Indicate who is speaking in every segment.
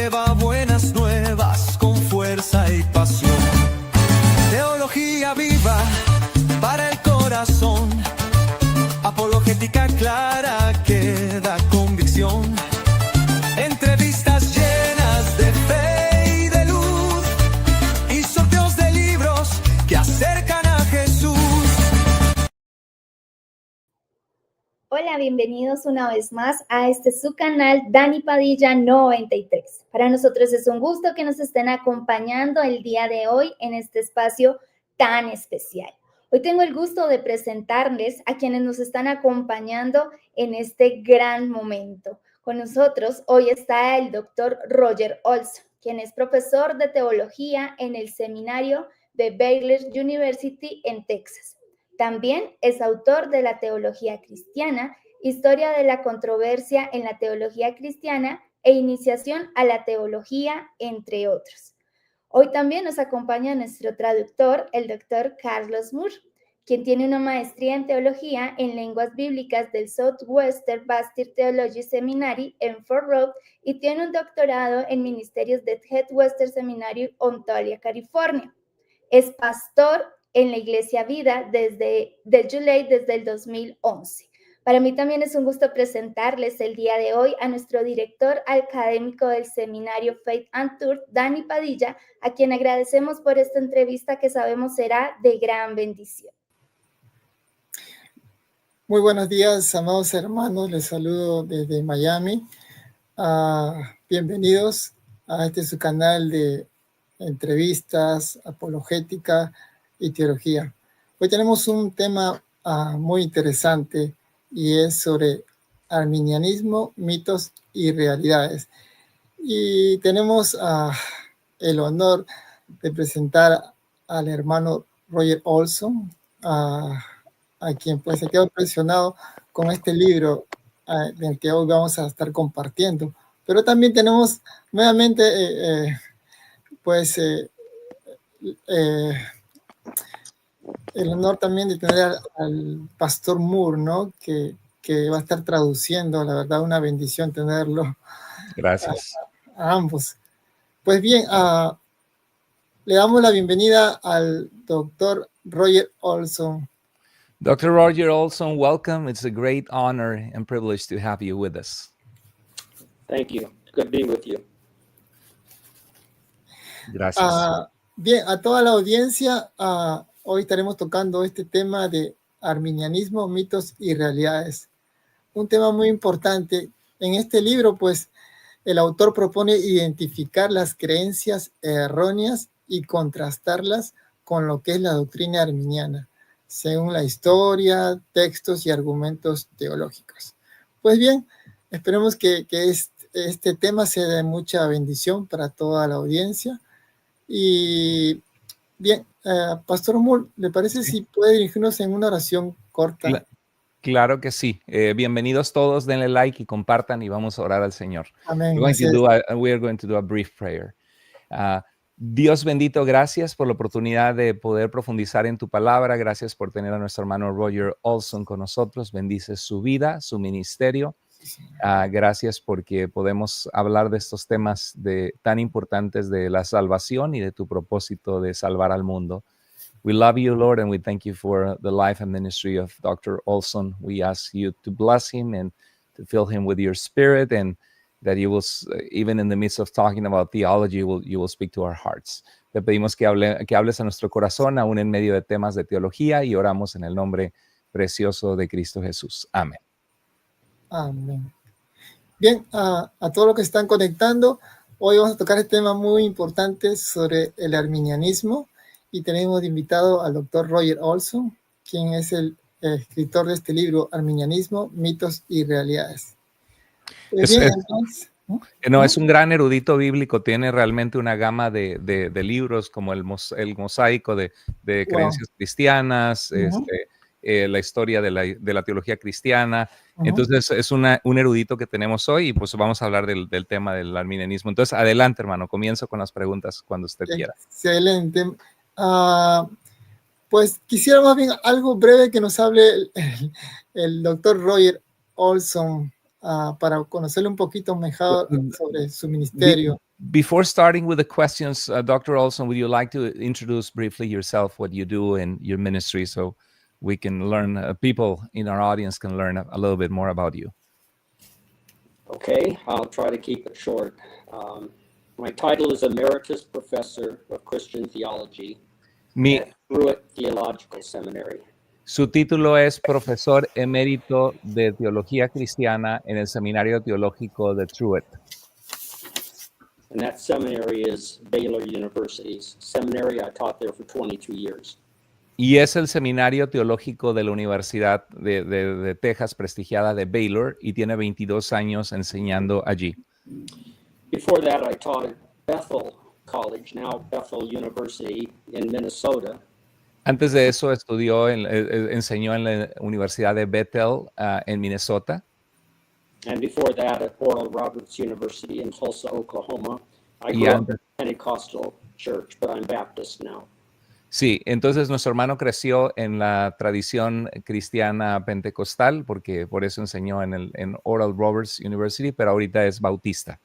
Speaker 1: lleva buenas nuevas con fuerza y pasión. Teología viva para el corazón, apologética clara que da convicción. Entrevistas llenas de fe y de luz y sorteos de libros que acercan a Jesús.
Speaker 2: Hola, bienvenidos una vez más a su canal Dani Padilla 93. Para nosotros es un gusto que nos estén acompañando el día de hoy en este espacio tan especial. Hoy tengo el gusto de presentarles a quienes nos están acompañando en este gran momento. Con nosotros hoy está el doctor Roger Olson, quien es profesor de teología en el seminario de Baylor University en Texas. También es autor de la teología cristiana, historia de la controversia en la teología cristiana e iniciación a la teología, entre otros. Hoy también nos acompaña nuestro traductor, el doctor Carlos Moore, quien tiene una maestría en teología en lenguas bíblicas del Southwestern Baptist Theology Seminary en Fort Worth y tiene un doctorado en ministerios del Headwestern Seminary en Ontario, California. Es pastor en la Iglesia Vida desde el 2011. Para mí también es un gusto presentarles el día de hoy a nuestro director académico del seminario Faith and Truth, Dani Padilla, a quien agradecemos por esta entrevista que sabemos será de gran bendición.
Speaker 3: Muy buenos días, amados hermanos. Les saludo desde Miami. Bienvenidos a su canal de entrevistas, apologética y teología. Hoy tenemos un tema muy interesante y es sobre arminianismo, mitos y realidades. Y tenemos el honor de presentar al hermano Roger Olson, a quien pues se quedó impresionado con este libro del que hoy vamos a estar compartiendo. Pero también tenemos nuevamente el honor también de tener al pastor Moore, ¿no? Que va a estar traduciendo, la verdad, una bendición tenerlo.
Speaker 4: Gracias.
Speaker 3: A ambos. Pues bien, le damos la bienvenida al doctor Roger Olson.
Speaker 4: Dr. Roger Olson, welcome. It's a great honor and privilege to have you with us.
Speaker 5: Thank you. Good being with you.
Speaker 4: Gracias.
Speaker 3: Bien, a toda la audiencia, hoy estaremos tocando este tema de arminianismo, mitos y realidades. Un tema muy importante. En este libro, pues, el autor propone identificar las creencias erróneas y contrastarlas con lo que es la doctrina arminiana, según la historia, textos y argumentos teológicos. Pues bien, esperemos que este tema sea de mucha bendición para toda la audiencia. Y bien, Pastor Moore, ¿le parece si puede dirigirnos en una oración corta?
Speaker 4: Claro que sí. Bienvenidos todos, denle like y compartan y vamos a orar al Señor.
Speaker 3: Amén.
Speaker 4: We are going to do a brief prayer. Dios bendito, gracias por la oportunidad de poder profundizar en tu palabra. Gracias por tener a nuestro hermano Roger Olson con nosotros. Bendice su vida, su ministerio. Gracias porque podemos hablar de estos temas tan importantes de la salvación y de tu propósito de salvar al mundo. We love you, Lord, and we thank you for the life and ministry of Dr. Olson. We ask you to bless him and to fill him with your spirit, and that you will, even in the midst of talking about theology, you will speak to our hearts. Te pedimos que hables a nuestro corazón, aún en medio de temas de teología, y oramos en el nombre precioso de Cristo Jesús. Amén.
Speaker 3: Amén. Bien, a todos los que están conectando, hoy vamos a tocar este tema muy importante sobre el arminianismo y tenemos de invitado al doctor Roger Olson, quien es el escritor de este libro, Arminianismo, mitos y realidades.
Speaker 4: Es un gran erudito bíblico, tiene realmente una gama de libros como el mosaico de creencias cristianas, la historia de la teología cristiana. Entonces es un erudito que tenemos hoy y pues vamos a hablar del tema del arminianismo. Entonces adelante, hermano, comienzo con las preguntas cuando usted quiera.
Speaker 3: Excelente. Pues quisiera más bien algo breve que nos hable el doctor Roger Olson para conocerle un poquito mejor sobre su ministerio.
Speaker 4: Before starting with the questions, Dr. Olson, would you like to introduce briefly yourself, what you do in your ministry, so we can learn, people in our audience can learn a little bit more about you?
Speaker 5: Okay, I'll try to keep it short. My title is Emeritus Professor of Christian Theology at Truett Theological Seminary.
Speaker 4: Su título es Profesor Emérito de Teología Cristiana en el Seminario Teológico de Truett.
Speaker 5: And that seminary is Baylor University's seminary. I taught there for 22 years.
Speaker 4: Y es el Seminario Teológico de la Universidad de Texas, prestigiada de Baylor, y tiene 22 años enseñando allí.
Speaker 5: Before that, I taught at Bethel College, now Bethel University in Minnesota.
Speaker 4: Antes de eso enseñó en la Universidad de Bethel en Minnesota.
Speaker 5: And before that, at Oral Roberts University in Tulsa, Oklahoma. I grew up in a Pentecostal church, but I'm Baptist now.
Speaker 4: Sí, entonces nuestro hermano creció en la tradición cristiana pentecostal, porque por eso enseñó en Oral Roberts University, pero ahorita es bautista.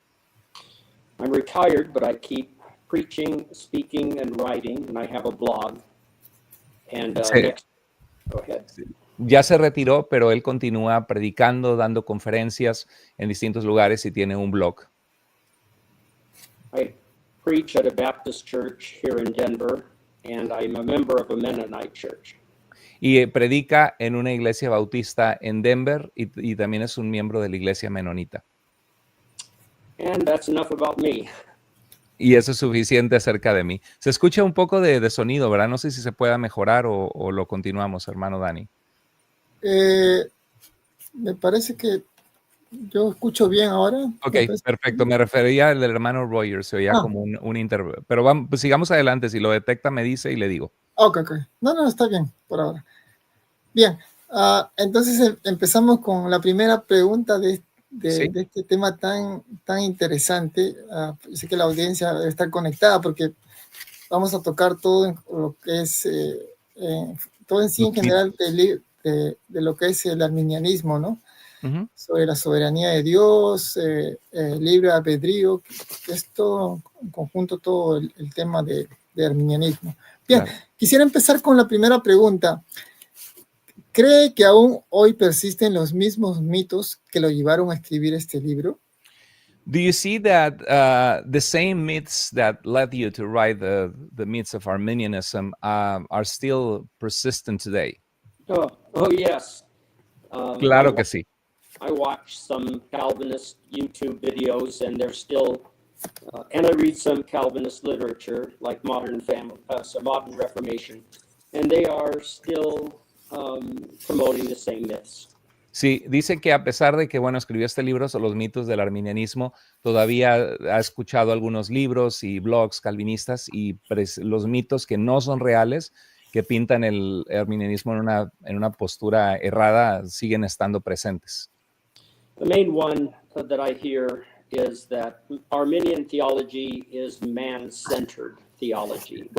Speaker 5: I'm retired, but I keep preaching, speaking, and writing, and I have a blog. And go ahead.
Speaker 4: Ya se retiró, pero él continúa predicando, dando conferencias en distintos lugares y tiene un blog.
Speaker 5: I preach at a Baptist church here in Denver, and I'm a member of a Mennonite church.
Speaker 4: Y predica en una iglesia bautista en Denver y también es un miembro de la iglesia menonita.
Speaker 5: And that's enough about me.
Speaker 4: Y eso es suficiente acerca de mí. Se escucha un poco de sonido, ¿verdad? No sé si se pueda mejorar o lo continuamos, hermano Dani.
Speaker 3: Me parece que yo escucho bien ahora.
Speaker 4: Ok, perfecto. Me refería al del hermano Roger, se oía como un intervalo. Pero vamos, pues sigamos adelante. Si lo detecta, me dice y le digo.
Speaker 3: Ok. No, está bien por ahora. Bien, entonces empezamos con la primera pregunta de este tema tan interesante. Sé que la audiencia debe estar conectada porque vamos a tocar todo lo que es, todo en sí en general de lo que es el arminianismo, ¿no? Uh-huh. Sobre la soberanía de Dios, libre albedrío, es todo en conjunto, todo el tema de arminianismo. Bien, claro. Quisiera empezar con la primera pregunta. ¿Cree que aún hoy persisten los mismos mitos que lo llevaron a escribir este libro?
Speaker 4: Do you see that the same myths that led you to write the myths of Arminianism are still persistent today?
Speaker 5: Oh yes.
Speaker 4: Claro que sí.
Speaker 5: I watch some Calvinist YouTube videos, and they're still, and I read some Calvinist literature, like Modern Reformation, and they are still promoting the same myths.
Speaker 4: Sí, dice que a pesar de que, escribió este libro sobre los mitos del arminianismo, todavía ha escuchado algunos libros y blogs calvinistas y los mitos que no son reales, que pintan el arminianismo en una postura errada, siguen estando presentes.
Speaker 5: The main one that I hear is that Arminian theology is man-centered theology.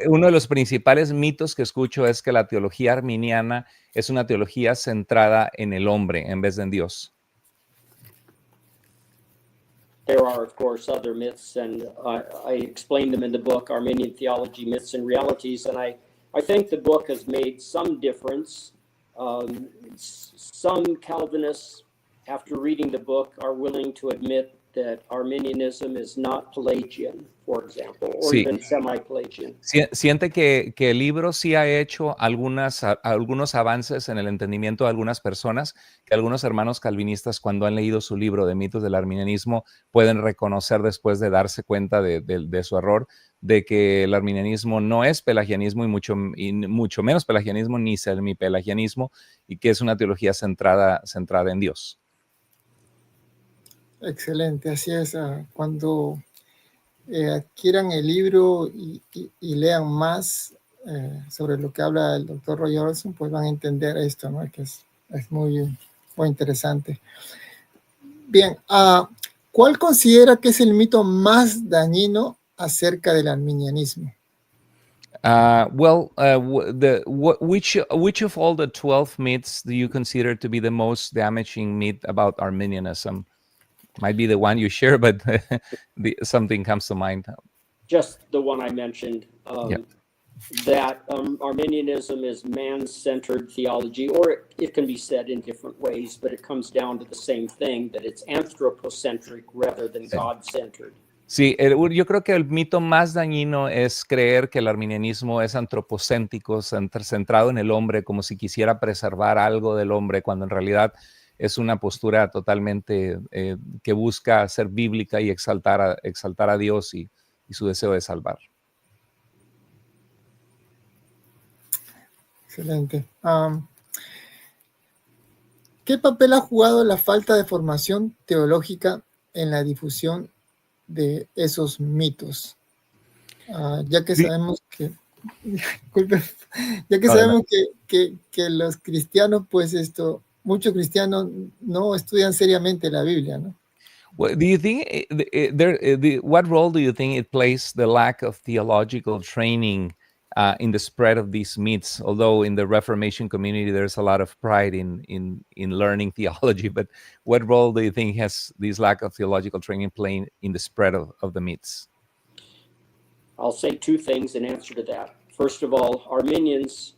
Speaker 4: Uno de los principales mitos que escucho es que la teología arminiana es una teología centrada en el hombre en vez de en Dios.
Speaker 5: There are, of course, other myths, and I explain them in the book, Arminian Theology, Myths and Realities, and I think the book has made some difference. Some Calvinists, after reading the book, are willing to admit that Arminianism is not Pelagian, for example, or even semi-Pelagian.
Speaker 4: Siente que el libro sí ha hecho algunos avances en el entendimiento de algunas personas, que algunos hermanos calvinistas, cuando han leído su libro de mitos del arminianismo, pueden reconocer después de darse cuenta de su error, de que el arminianismo no es pelagianismo y mucho menos pelagianismo ni semipelagianismo, y que es una teología centrada en Dios.
Speaker 3: Excelente, así es. Cuando adquieran el libro y lean más sobre lo que habla el doctor Roger Olson, pues van a entender esto, ¿no? Que es muy interesante. Bien, ¿cuál considera que es el mito más dañino acerca del arminianismo?
Speaker 4: Which of all the 12 myths do you consider to be the most damaging myth about Arminianism? Might be the one you share, but something comes to mind.
Speaker 5: Just the one I mentioned,
Speaker 4: Yeah.
Speaker 5: that Arminianism is man-centered theology, or it can be said in different ways, but it comes down to the same thing, that it's anthropocentric rather than God-centered.
Speaker 4: Sí, yo creo que el mito más dañino es creer que el arminianismo es antropocéntrico, centrado en el hombre, como si quisiera preservar algo del hombre, cuando en realidad es una postura totalmente que busca ser bíblica y exaltar a Dios y su deseo de salvar.
Speaker 3: Excelente. ¿Qué papel ha jugado la falta de formación teológica en la difusión de esos mitos? Ya que
Speaker 4: Sí.
Speaker 3: sabemos que, disculpe, ya que sabemos que los cristianos, pues muchos cristianos no estudian seriamente la Biblia, ¿no?
Speaker 4: Well, do you think what role do you think it plays the lack of theological training in the spread of these myths? Although in the Reformation community there's a lot of pride in learning theology, but what role do you think has this lack of theological training playing in the spread of the myths?
Speaker 5: I'll say two things in answer to that. First of all, Arminians,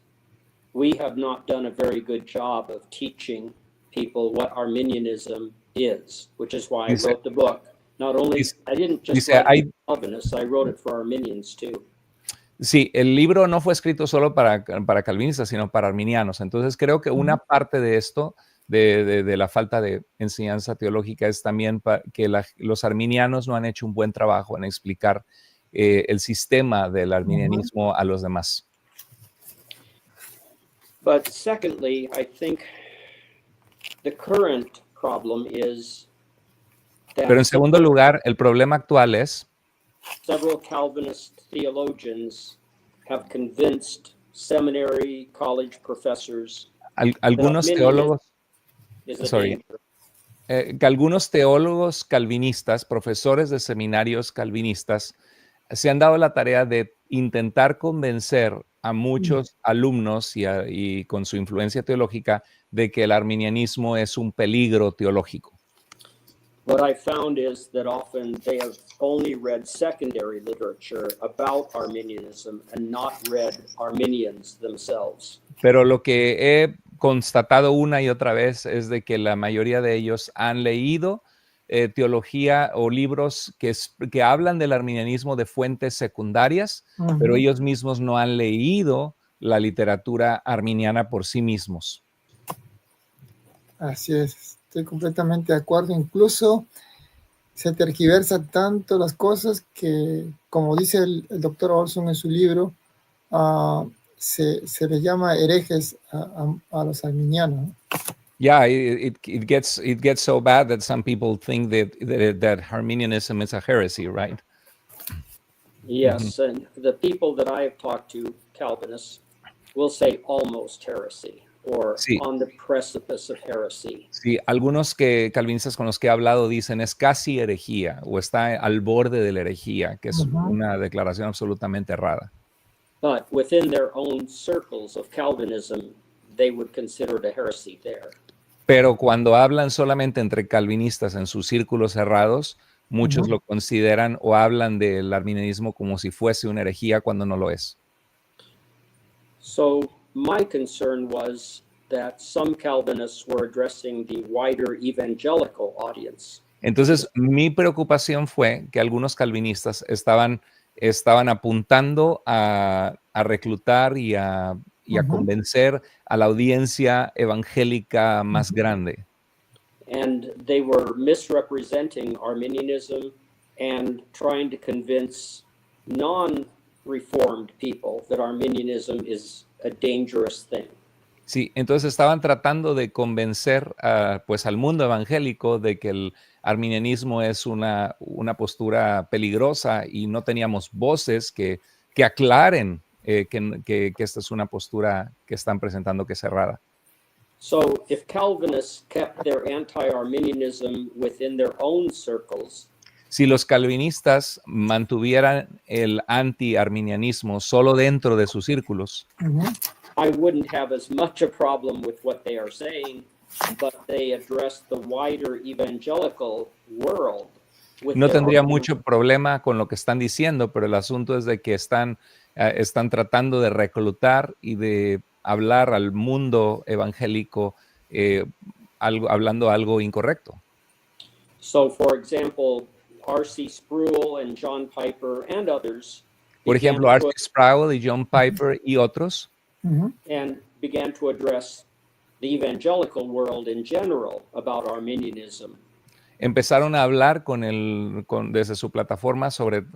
Speaker 5: we have not done a very good job of teaching people what Arminianism is, which is why I wrote the book. Not only, I didn't just write it for Calvinists, I wrote it for Arminians too.
Speaker 4: Sí, el libro no fue escrito solo para calvinistas, sino para arminianos. Entonces creo que una parte de esto, de la falta de enseñanza teológica, es también que los arminianos no han hecho un buen trabajo en explicar el sistema del arminianismo a los demás.
Speaker 5: But secondly, I think the current problem is that
Speaker 4: Pero en segundo lugar, el problema actual es
Speaker 5: several Calvinist theologians have convinced seminary college professors
Speaker 4: algunos teólogos,
Speaker 5: is a danger.
Speaker 4: que algunos teólogos calvinistas, profesores de seminarios calvinistas, se han dado la tarea de intentar convencer a muchos alumnos y con su influencia teológica de que el arminianismo es un peligro teológico.
Speaker 5: What I found is that often they have only read secondary literature about Arminianism and not read Arminians themselves.
Speaker 4: Pero lo que he constatado una y otra vez es de que la mayoría de ellos han leído teología o libros que hablan del arminianismo de fuentes secundarias, pero ellos mismos no han leído la literatura arminiana por sí mismos.
Speaker 3: Así es, estoy completamente de acuerdo. Incluso se tergiversa tanto las cosas que, como dice el doctor Olson en su libro, se les llama herejes a los arminianos.
Speaker 4: Yeah, it gets so bad that some people think that Arminianism is a heresy, right?
Speaker 5: Yes, and the people that I have talked to, Calvinists, will say almost heresy or on the precipice of heresy.
Speaker 4: Sí, algunos calvinistas con los que he hablado dicen es casi herejía o está al borde de la herejía, que es una declaración absolutamente errada.
Speaker 5: But within their own circles of Calvinism, they would consider it a heresy there.
Speaker 4: Pero cuando hablan solamente entre calvinistas en sus círculos cerrados, muchos lo consideran o hablan del arminianismo como si fuese una herejía cuando no lo es.
Speaker 5: So my concern was that some Calvinists were addressing the wider evangelical audience.
Speaker 4: Entonces, mi preocupación fue que algunos calvinistas estaban apuntando a reclutar y a convencer a la audiencia evangélica más grande.
Speaker 5: And they were misrepresenting Arminianism and trying to convince non-reformed people that Arminianism is a dangerous thing.
Speaker 4: Sí, entonces estaban tratando de convencer pues al mundo evangélico de que el arminianismo es una postura peligrosa y no teníamos voces que aclaren que esta es una postura que están presentando que es cerrada.
Speaker 5: So if Calvinists kept their anti-Arminianism within their own circles,
Speaker 4: si los calvinistas mantuvieran el anti-arminianismo solo dentro de sus círculos,
Speaker 5: I wouldn't have as much a problem with what they are saying but they address the wider evangelical world. With
Speaker 4: No
Speaker 5: their
Speaker 4: tendría
Speaker 5: argument.
Speaker 4: mucho problema con lo que están diciendo, pero el asunto es de que están tratando de reclutar y de hablar al mundo evangélico hablando algo incorrecto.
Speaker 5: So, for example, R.C. Sproul and John Piper and others
Speaker 4: Por
Speaker 5: began
Speaker 4: ejemplo, R.C. Sproul y John Piper y otros
Speaker 5: began to address the evangelical world in general about Arminianism.
Speaker 4: empezaron a hablar desde su plataforma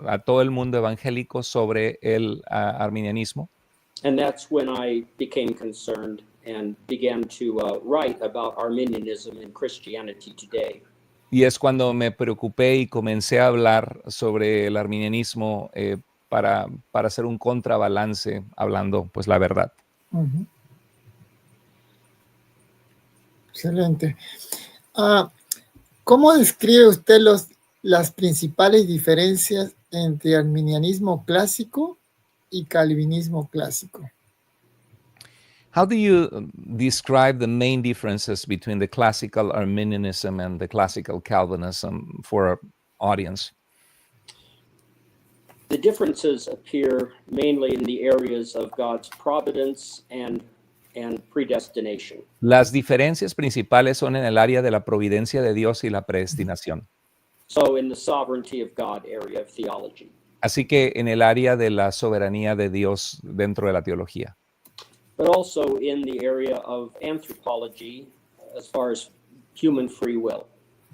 Speaker 4: a todo el mundo evangélico sobre el arminianismo.
Speaker 5: And that's when I became concerned and began to write about Arminianism in Christianity today.
Speaker 4: Y es cuando me preocupé y comencé a hablar sobre el arminianismo para hacer un contrabalance, hablando pues la verdad.
Speaker 3: Excelente. ¿Cómo describe usted las principales diferencias entre arminianismo clásico y calvinismo clásico?
Speaker 4: How do you describe the main differences between the classical Arminianism and the classical Calvinism for our audience?
Speaker 5: The differences appear mainly in the areas of God's providence and predestination.
Speaker 4: Las diferencias principales son en el área de la providencia de Dios y la predestinación.
Speaker 5: So in the sovereignty of God area of theology.
Speaker 4: Así que en el área de la soberanía de Dios dentro de la teología.
Speaker 5: But also in the area of anthropology as far as human free will.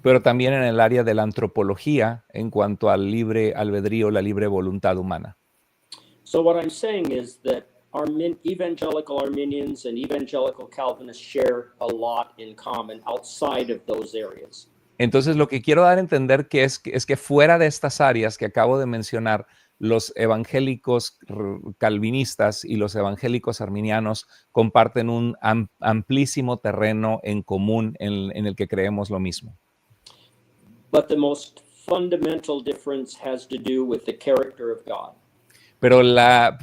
Speaker 4: Pero también en el área de la antropología en cuanto al libre albedrío, la libre voluntad humana.
Speaker 5: So what I'm saying is that evangelical Arminians and evangelical Calvinists share a lot in common outside of those areas.
Speaker 4: Entonces lo que quiero dar a entender es que fuera de estas áreas que acabo de mencionar, los evangélicos calvinistas y los evangélicos arminianos comparten un amplísimo terreno en común en el que creemos lo mismo.
Speaker 5: But the most fundamental difference has to do with the character of God.
Speaker 4: Pero la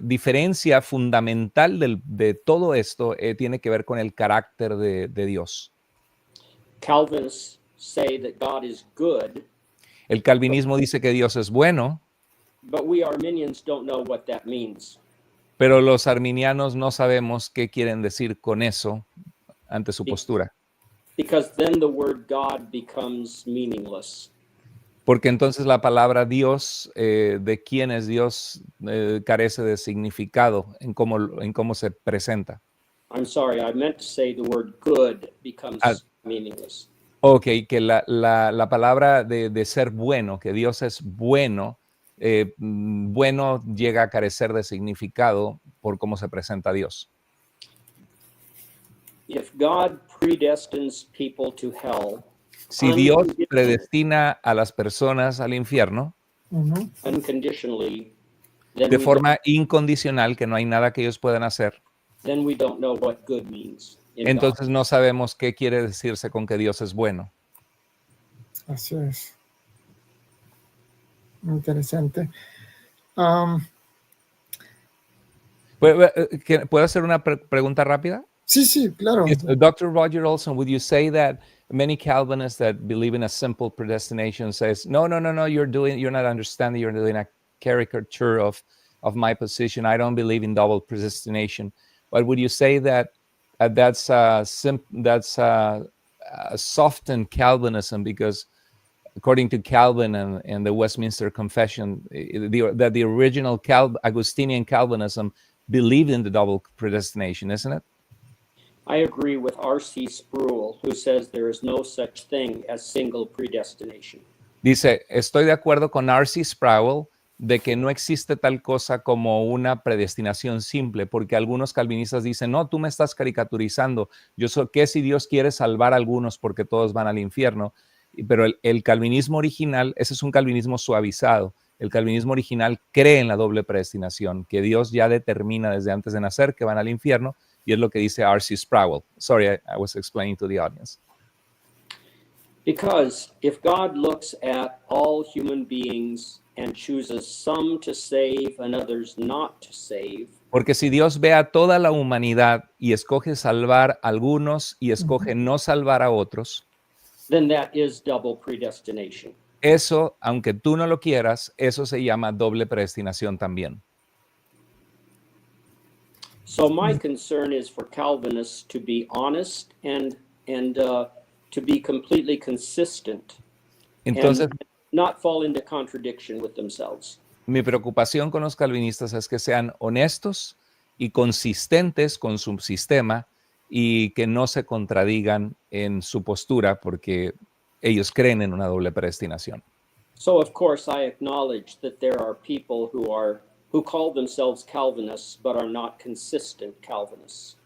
Speaker 4: diferencia fundamental de todo esto tiene que ver con el carácter de Dios.
Speaker 5: Calvinists say that God is good.
Speaker 4: El calvinismo dice que Dios es bueno.
Speaker 5: But we Arminians don't know what that means.
Speaker 4: Pero los arminianos no sabemos qué quieren decir con eso ante su postura.
Speaker 5: Because then the word God becomes meaningless.
Speaker 4: Porque entonces la palabra Dios, de quién es Dios, carece de significado en cómo se presenta.
Speaker 5: I'm sorry, I meant to say the word good becomes meaningless.
Speaker 4: Ok, que la palabra de ser bueno, que Dios es bueno, bueno llega a carecer de significado por cómo se presenta a Dios.
Speaker 5: If God predestines people to hell,
Speaker 4: si Dios predestina a las personas al infierno,
Speaker 5: unconditionally,
Speaker 4: de forma incondicional, que no hay nada que ellos puedan hacer,
Speaker 5: then we don't know what good means.
Speaker 4: Entonces no sabemos qué quiere decirse con que Dios es bueno.
Speaker 3: Así es. Interesante.
Speaker 4: ¿Puedo hacer una pregunta rápida?
Speaker 3: Sí, sí, claro.
Speaker 4: Dr. Roger Olson, would you say that many Calvinists that believe in a simple predestination says, no, you're not understanding, you're doing a caricature of my position. I don't believe in double predestination. But would you say that that's softened Calvinism, because according to Calvin and the Westminster Confession, that the original Augustinian Calvinism believed in the double predestination, isn't it?
Speaker 5: I agree with R.C. Sproul, who says there is no such thing as single predestination.
Speaker 4: Dice, estoy de acuerdo con R.C. Sproul de que no existe tal cosa como una predestinación simple, porque algunos calvinistas dicen, no, tú me estás caricaturizando, ¿qué si Dios quiere salvar a algunos porque todos van al infierno? Pero el calvinismo original, ese es un calvinismo suavizado. El calvinismo original cree en la doble predestinación, que Dios ya determina desde antes de nacer que van al infierno, y es lo que dice R.C. Sproul. Sorry, I was explaining to the audience.
Speaker 5: Because if God looks at all human beings and chooses some to save and others not to save,
Speaker 4: Porque si Dios ve a toda la humanidad y escoge salvar a algunos y escoge no salvar a otros,
Speaker 5: then that is double predestination.
Speaker 4: eso, aunque tú no lo quieras, eso se llama doble predestinación también.
Speaker 5: So my concern is for Calvinists to be honest and to be completely consistent
Speaker 4: Entonces,
Speaker 5: and not fall into contradiction with themselves.
Speaker 4: mi preocupación con los calvinistas es que sean honestos y consistentes con su sistema y que no se contradigan en su postura porque ellos creen en una doble predestinación.
Speaker 5: So of course I acknowledge that there are people who call themselves Calvinists but are not consistent Calvinists.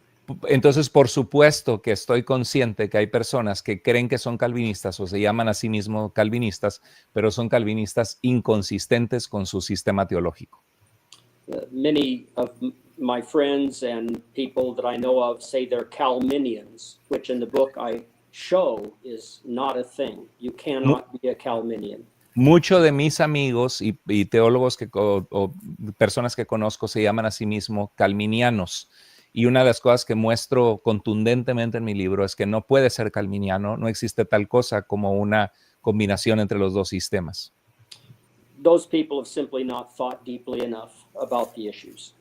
Speaker 4: Entonces, por supuesto que estoy consciente que hay personas que creen que son calvinistas o se llaman a sí mismos calvinistas, pero son calvinistas inconsistentes con su sistema teológico.
Speaker 5: Many of my friends and people that I know of say they're Calminians, which in the book I show is not a thing. You cannot be a Calminian.
Speaker 4: Muchos de mis amigos y teólogos o personas que conozco se llaman a sí mismos calminianos. Y una de las cosas que muestro contundentemente en mi libro es que no puede ser calminiano, no existe tal cosa como una combinación entre los dos sistemas.
Speaker 5: Those people have simply not thought deeply enough about the issues.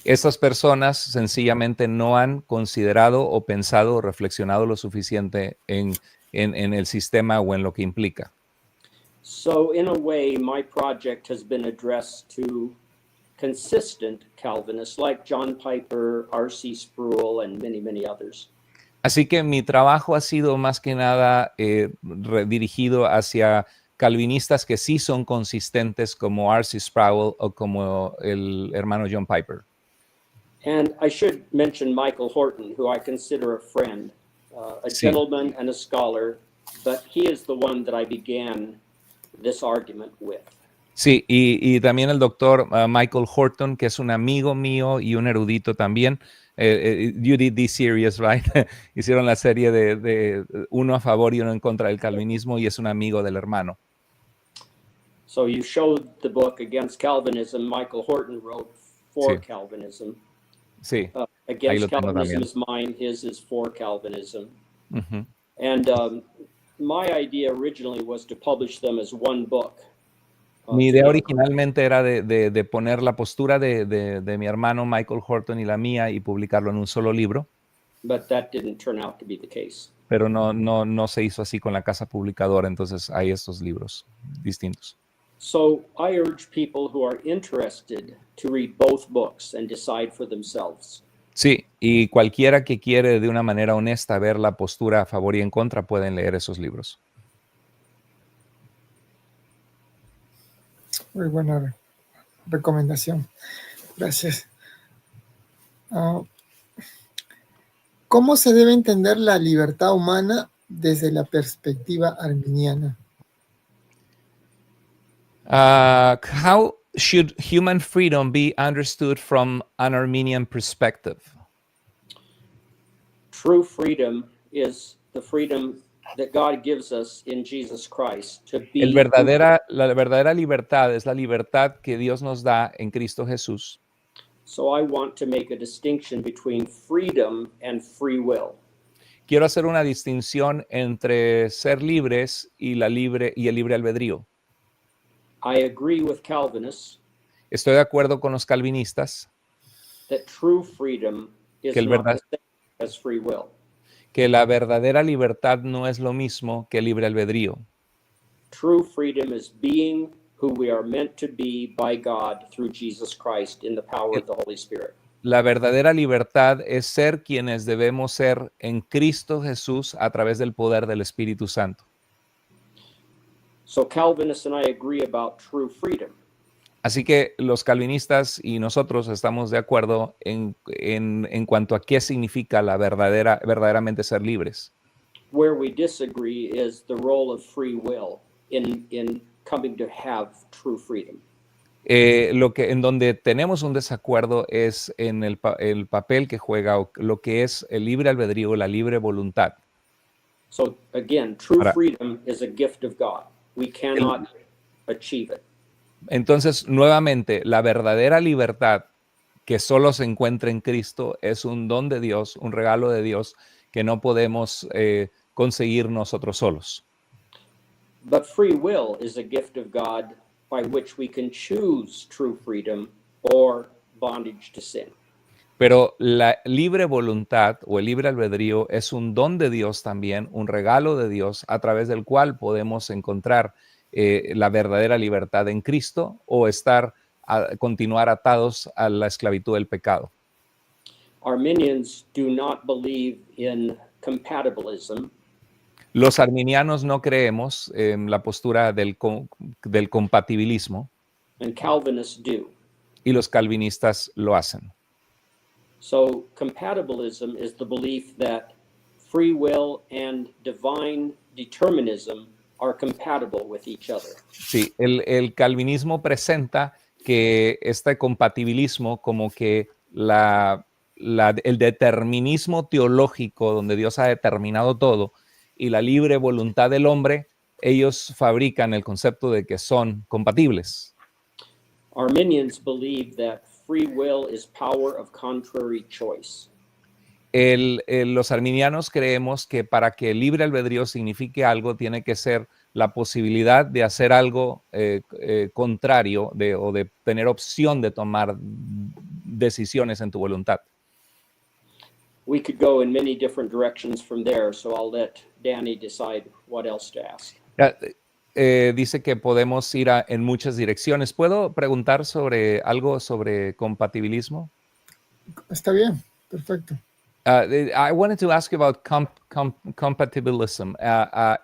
Speaker 4: Estas personas sencillamente no han considerado o pensado o reflexionado lo suficiente en el sistema o en lo que implica.
Speaker 5: So in a way, my project has been addressed to consistent Calvinists like John Piper, R.C. Sproul, and many, many others.
Speaker 4: Así que mi trabajo ha sido más que nada dirigido hacia calvinistas que sí son consistentes como R.C. Sproul o como el hermano John Piper.
Speaker 5: And I should mention Michael Horton, who I consider a friend, a
Speaker 4: Sí.
Speaker 5: gentleman and a scholar, but he is the one that I began this argument with.
Speaker 4: Sí, y también el doctor Michael Horton, que es un amigo mío y un erudito también. You did this series, right? Hicieron la serie de uno a favor y uno en contra del calvinismo y es un amigo del hermano.
Speaker 5: So you showed the book Against Calvinism. Michael Horton wrote For
Speaker 4: Sí.
Speaker 5: Calvinism.
Speaker 4: Sí. Ahí
Speaker 5: Against
Speaker 4: lo tengo
Speaker 5: Calvinism
Speaker 4: también.
Speaker 5: is mine, his is For Calvinism.
Speaker 4: Ujú.
Speaker 5: And my idea originally was to publish them as one book.
Speaker 4: Mi idea originalmente era de poner la postura de mi hermano Michael Horton y la mía y publicarlo en un solo libro,
Speaker 5: But that didn't turn out to be the case.
Speaker 4: pero no se hizo así con la casa publicadora, entonces hay estos libros distintos.
Speaker 5: So I urge people who are interested to read both books and decide for themselves.
Speaker 4: Sí, y cualquiera que quiere de una manera honesta ver la postura a favor y en contra pueden leer esos libros.
Speaker 3: Muy buena recomendación. Gracias. ¿Cómo se debe entender la libertad humana desde la perspectiva arminiana?
Speaker 4: How should human freedom be understood from an Arminian perspective?
Speaker 5: True freedom is the freedom that God gives us in Jesus Christ to be.
Speaker 4: La verdadera libertad es la libertad que Dios nos da en Cristo Jesús.
Speaker 5: So I want to make a distinction between freedom and free will.
Speaker 4: Quiero hacer una distinción entre ser libres y el libre albedrío.
Speaker 5: I agree with Calvinists
Speaker 4: Estoy de acuerdo con los calvinistas
Speaker 5: that true freedom is
Speaker 4: Que el
Speaker 5: not
Speaker 4: verdad-
Speaker 5: the same as free will.
Speaker 4: que la verdadera libertad no es lo mismo que el libre albedrío.
Speaker 5: True freedom is being who we are meant to be by God through Jesus Christ in the power of the Holy Spirit.
Speaker 4: La verdadera libertad es ser quienes debemos ser en Cristo Jesús a través del poder del Espíritu Santo.
Speaker 5: So Calvinists and I agree about true freedom.
Speaker 4: Así que los calvinistas y nosotros estamos de acuerdo en cuanto a qué significa verdaderamente ser libres.
Speaker 5: Where we disagree is the role of free will in coming to have true freedom.
Speaker 4: En donde tenemos un desacuerdo es en el papel que juega lo que es el libre albedrío, la libre voluntad.
Speaker 5: So again, true
Speaker 4: Ahora-
Speaker 5: freedom is a gift of God. We cannot achieve it.
Speaker 4: Entonces, nuevamente, la verdadera libertad que solo se encuentra en Cristo, es un don de Dios, un regalo de Dios que no podemos conseguir nosotros solos.
Speaker 5: But free will is a gift of God by which we can choose true freedom or bondage to sin.
Speaker 4: Pero la libre voluntad o el libre albedrío es un don de Dios también, un regalo de Dios a través del cual podemos encontrar la verdadera libertad en Cristo o continuar atados a la esclavitud del pecado.
Speaker 5: Arminians do not believe in compatibilism.
Speaker 4: Los arminianos no creemos en la postura del compatibilismo
Speaker 5: And Calvinists do.
Speaker 4: y los calvinistas lo hacen.
Speaker 5: So compatibilism is the belief that free will and divine determinism are compatible with each other.
Speaker 4: Sí, el calvinismo presenta que este compatibilismo como que el determinismo teológico donde Dios ha determinado todo y la libre voluntad del hombre, ellos fabrican el concepto de que son compatibles.
Speaker 5: Arminians believe that free will is power of contrary choice.
Speaker 4: Los arminianos creemos que para que el libre albedrío signifique algo, tiene que ser la posibilidad de hacer algo contrario o de tener opción de tomar decisiones en tu voluntad.
Speaker 5: We could go in many different directions from there, so I'll let Danny decide what else to ask.
Speaker 4: Dice que podemos ir en muchas direcciones. ¿Puedo preguntar sobre algo sobre compatibilismo?
Speaker 3: Está bien, perfecto.
Speaker 4: I wanted to ask you about compatibilism.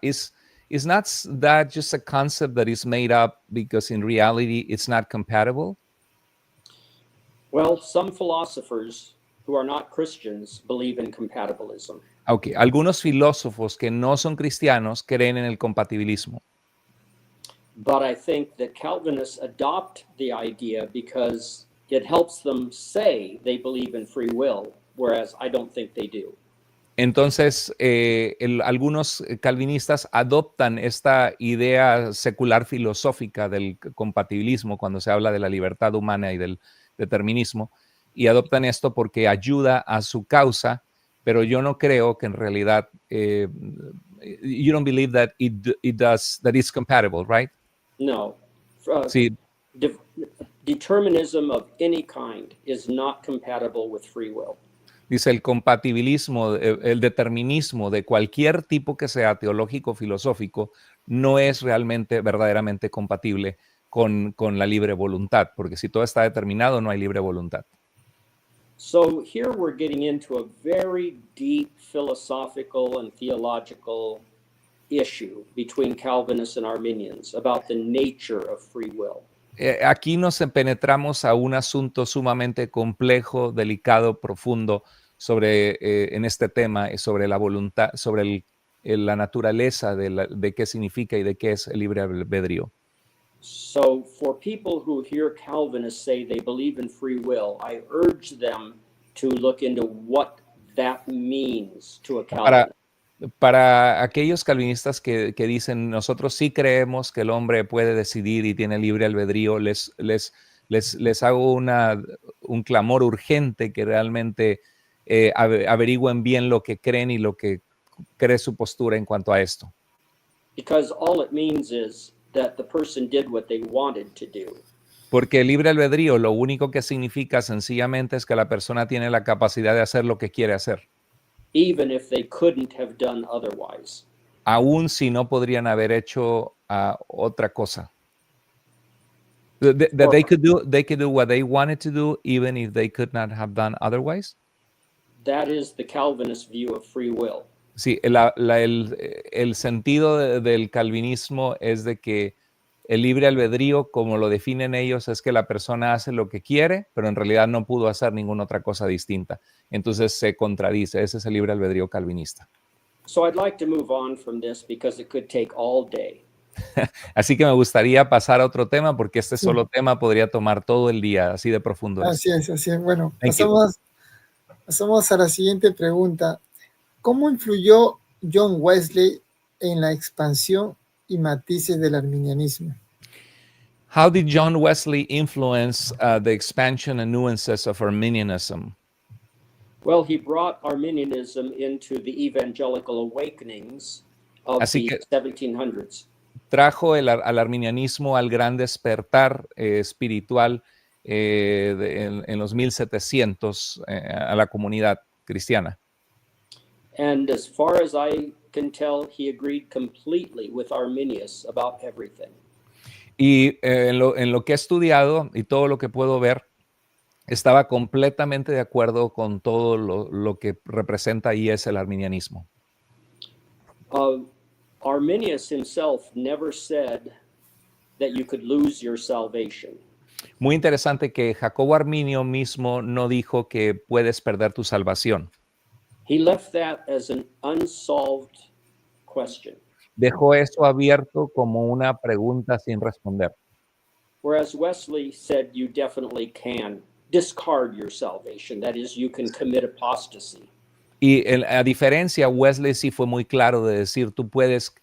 Speaker 4: Is not that just a concept that is made up because in reality it's not compatible?
Speaker 5: Well, some philosophers who are not Christians believe in compatibilism.
Speaker 4: Okay. Algunos filósofos que no son cristianos creen en el compatibilismo.
Speaker 5: But I think that Calvinists adopt the idea because it helps them say they believe in free will, whereas I don't think they do.
Speaker 4: Entonces, algunos calvinistas adoptan esta idea secular filosófica del compatibilismo cuando se habla de la libertad humana y del determinismo, y adoptan esto porque ayuda a su causa, pero yo no creo que en realidad, you don't believe that that it's compatible, right?
Speaker 5: No.
Speaker 4: Sí.
Speaker 5: Determinism of any kind is not compatible with free will.
Speaker 4: Dice, el compatibilismo, el determinismo de cualquier tipo que sea teológico, filosófico, no es realmente, verdaderamente compatible con la libre voluntad, porque si todo está determinado, no hay libre voluntad.
Speaker 5: So here we're getting into a very deep philosophical and theological issue between Calvinists and Arminians about the nature of free will.
Speaker 4: Aquí nos penetramos a un asunto sumamente complejo, delicado, profundo en este tema, sobre la voluntad, sobre la naturaleza de qué significa y de qué es el libre albedrío.
Speaker 5: So for people who hear Calvinists say they believe in free will, I urge them to look into what that means to a Calvinist.
Speaker 4: Para aquellos calvinistas que dicen, nosotros sí creemos que el hombre puede decidir y tiene libre albedrío, les hago un clamor urgente que realmente averigüen bien lo que creen y lo que cree su postura en cuanto a esto.
Speaker 5: Because all it means is that the person did what they wanted to do.
Speaker 4: Porque el libre albedrío lo único que significa sencillamente es que la persona tiene la capacidad de hacer lo que quiere hacer.
Speaker 5: Even if they couldn't have done otherwise.
Speaker 4: Aún si no podrían haber hecho otra cosa. That they could do what they wanted to do even if they could not have done otherwise.
Speaker 5: That is the Calvinist view of free will.
Speaker 4: Sí, el sentido del calvinismo es de que el libre albedrío, como lo definen ellos, es que la persona hace lo que quiere, pero en realidad no pudo hacer ninguna otra cosa distinta. Entonces se contradice. Ese es el libre albedrío calvinista.
Speaker 5: So I'd like to move on from this because it could take all day.
Speaker 4: Así que me gustaría pasar a otro tema porque este solo tema podría tomar todo el día, así de profundo.
Speaker 3: Así es. Bueno, pasamos a la siguiente pregunta. ¿Cómo influyó John Wesley en la expansión y matices del arminianismo?
Speaker 4: How did John Wesley influence the expansion and nuances of Arminianism?
Speaker 5: Well, he brought Arminianism into the evangelical awakenings of
Speaker 4: Así
Speaker 5: the
Speaker 4: que
Speaker 5: 1700s.
Speaker 4: trajo al arminianismo al gran despertar espiritual en los 1700 a la comunidad cristiana.
Speaker 5: And as far as I can tell, he agreed completely with Arminius about everything.
Speaker 4: Y en lo que he estudiado y todo lo que puedo ver, estaba completamente de acuerdo con todo lo que representa y es el arminianismo.
Speaker 5: Arminius himself never said that you could lose your salvation.
Speaker 4: Muy interesante que Jacobo Arminio mismo no dijo que puedes perder tu salvación.
Speaker 5: He left that as an unsolved question.
Speaker 4: Dejó eso abierto como una pregunta sin responder.
Speaker 5: Whereas Wesley said you definitely can discard your salvation. That is, you can commit apostasy.
Speaker 4: Y a diferencia, Wesley sí fue muy claro de decir, tú puedes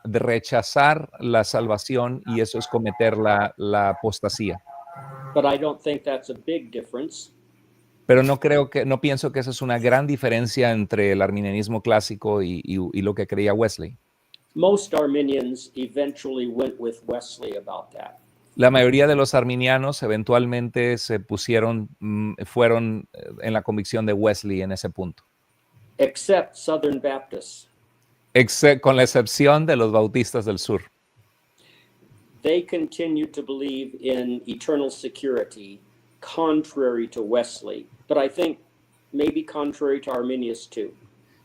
Speaker 4: rechazar la salvación y eso es cometer la apostasía.
Speaker 5: But I don't think that's a big difference.
Speaker 4: Pero no pienso que esa es una gran diferencia entre el arminianismo clásico y lo que creía Wesley.
Speaker 5: Most Arminians eventually went with Wesley about that.
Speaker 4: La mayoría de los arminianos eventualmente fueron en la convicción de Wesley en ese punto.
Speaker 5: Except Southern Baptists.
Speaker 4: Con la excepción de los bautistas del sur.
Speaker 5: They continued to believe in eternal security, contrary to Wesley, but I think maybe contrary to Arminius too.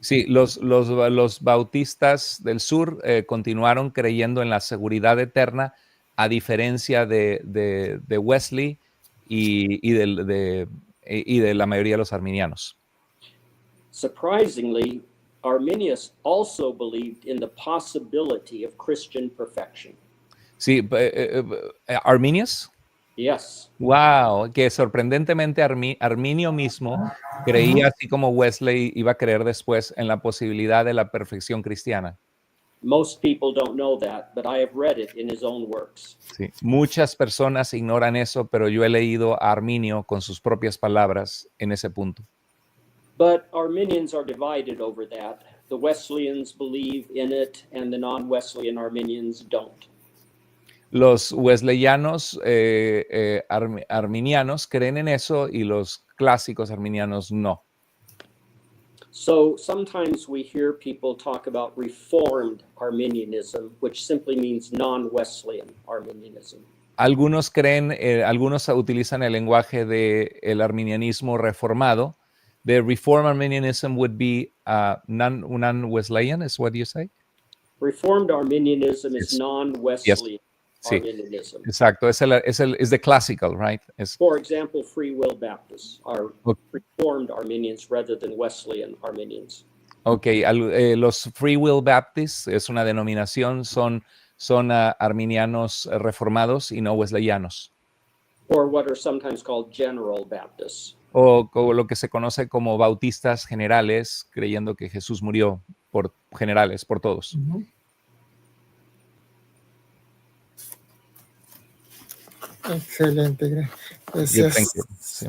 Speaker 4: Sí, los bautistas del sur continuaron creyendo en la seguridad eterna, a diferencia de Wesley y de la mayoría de los arminianos.
Speaker 5: Surprisingly, Arminius also believed in the possibility of Christian perfection.
Speaker 4: Sí, Arminius.
Speaker 5: Yes.
Speaker 4: Wow, que sorprendentemente Arminio mismo creía, así como Wesley iba a creer después, en la posibilidad de la perfección cristiana.
Speaker 5: Most people don't know that, but I have read it in his own works.
Speaker 4: Sí. Muchas personas ignoran eso, pero yo he leído a Arminio con sus propias palabras en ese punto.
Speaker 5: But Arminians are divided over that. The Wesleyans believe in it, and the non-Wesleyan Arminians don't.
Speaker 4: Los wesleyanos arminianos creen en eso y los clásicos arminianos no.
Speaker 5: So sometimes we hear people talk about Reformed Arminianism, which simply means non-Wesleyan Arminianism.
Speaker 4: Algunos utilizan el lenguaje del arminianismo reformado. The Reformed Arminianism would be non-Wesleyan, is what you say?
Speaker 5: Reformed Arminianism is
Speaker 4: Yes.
Speaker 5: non-Wesleyan
Speaker 4: Sí,
Speaker 5: Arminianism.
Speaker 4: exacto. Es the classical, right?
Speaker 5: For example, Free Will Baptists are
Speaker 4: Okay.
Speaker 5: Reformed Arminians rather than Wesleyan Arminians.
Speaker 4: Ok, los Free Will Baptists es una denominación, son arminianos reformados y no wesleyanos.
Speaker 5: Or what are sometimes called General Baptists.
Speaker 4: O lo que se conoce como bautistas generales, creyendo que Jesús murió por generales, por todos.
Speaker 3: Excelente,
Speaker 4: Yeah,
Speaker 3: gracias.
Speaker 4: thank you. Sí.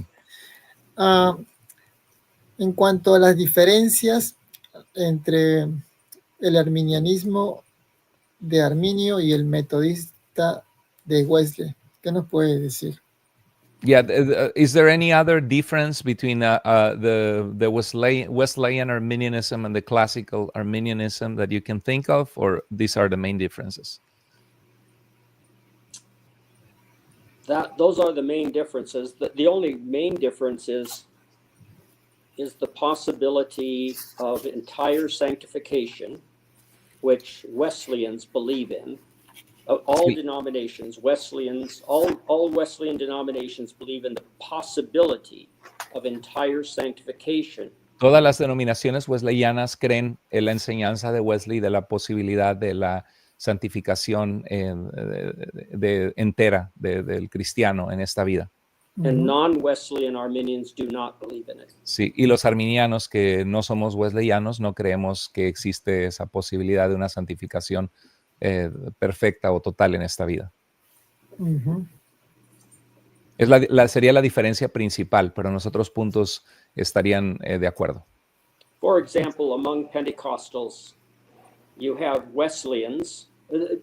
Speaker 3: En cuanto a las diferencias entre el arminianismo de Arminio y el metodista de Wesley, ¿qué nos puede decir?
Speaker 4: Yeah, is there any other difference between the Wesleyan Arminianism and the classical Arminianism that you can think of, or these are the main differences?
Speaker 5: Those are the main differences. The only main difference is the possibility of entire sanctification, which Wesleyans believe in. All denominations, Wesleyans, all Wesleyan denominations believe in the possibility of entire sanctification.
Speaker 4: Todas las denominaciones wesleyanas creen en la enseñanza de Wesley de la posibilidad de la santificación entera del cristiano en esta vida.
Speaker 5: And non-Wesleyan Arminians do not believe in it.
Speaker 4: Sí, y los arminianos que no somos wesleyanos no creemos que existe esa posibilidad de una santificación perfecta o total en esta vida.
Speaker 3: Ujú.
Speaker 4: Sería la diferencia principal, pero en los otros puntos estarían de acuerdo.
Speaker 5: For example, among Pentecostals, you have Wesleyans.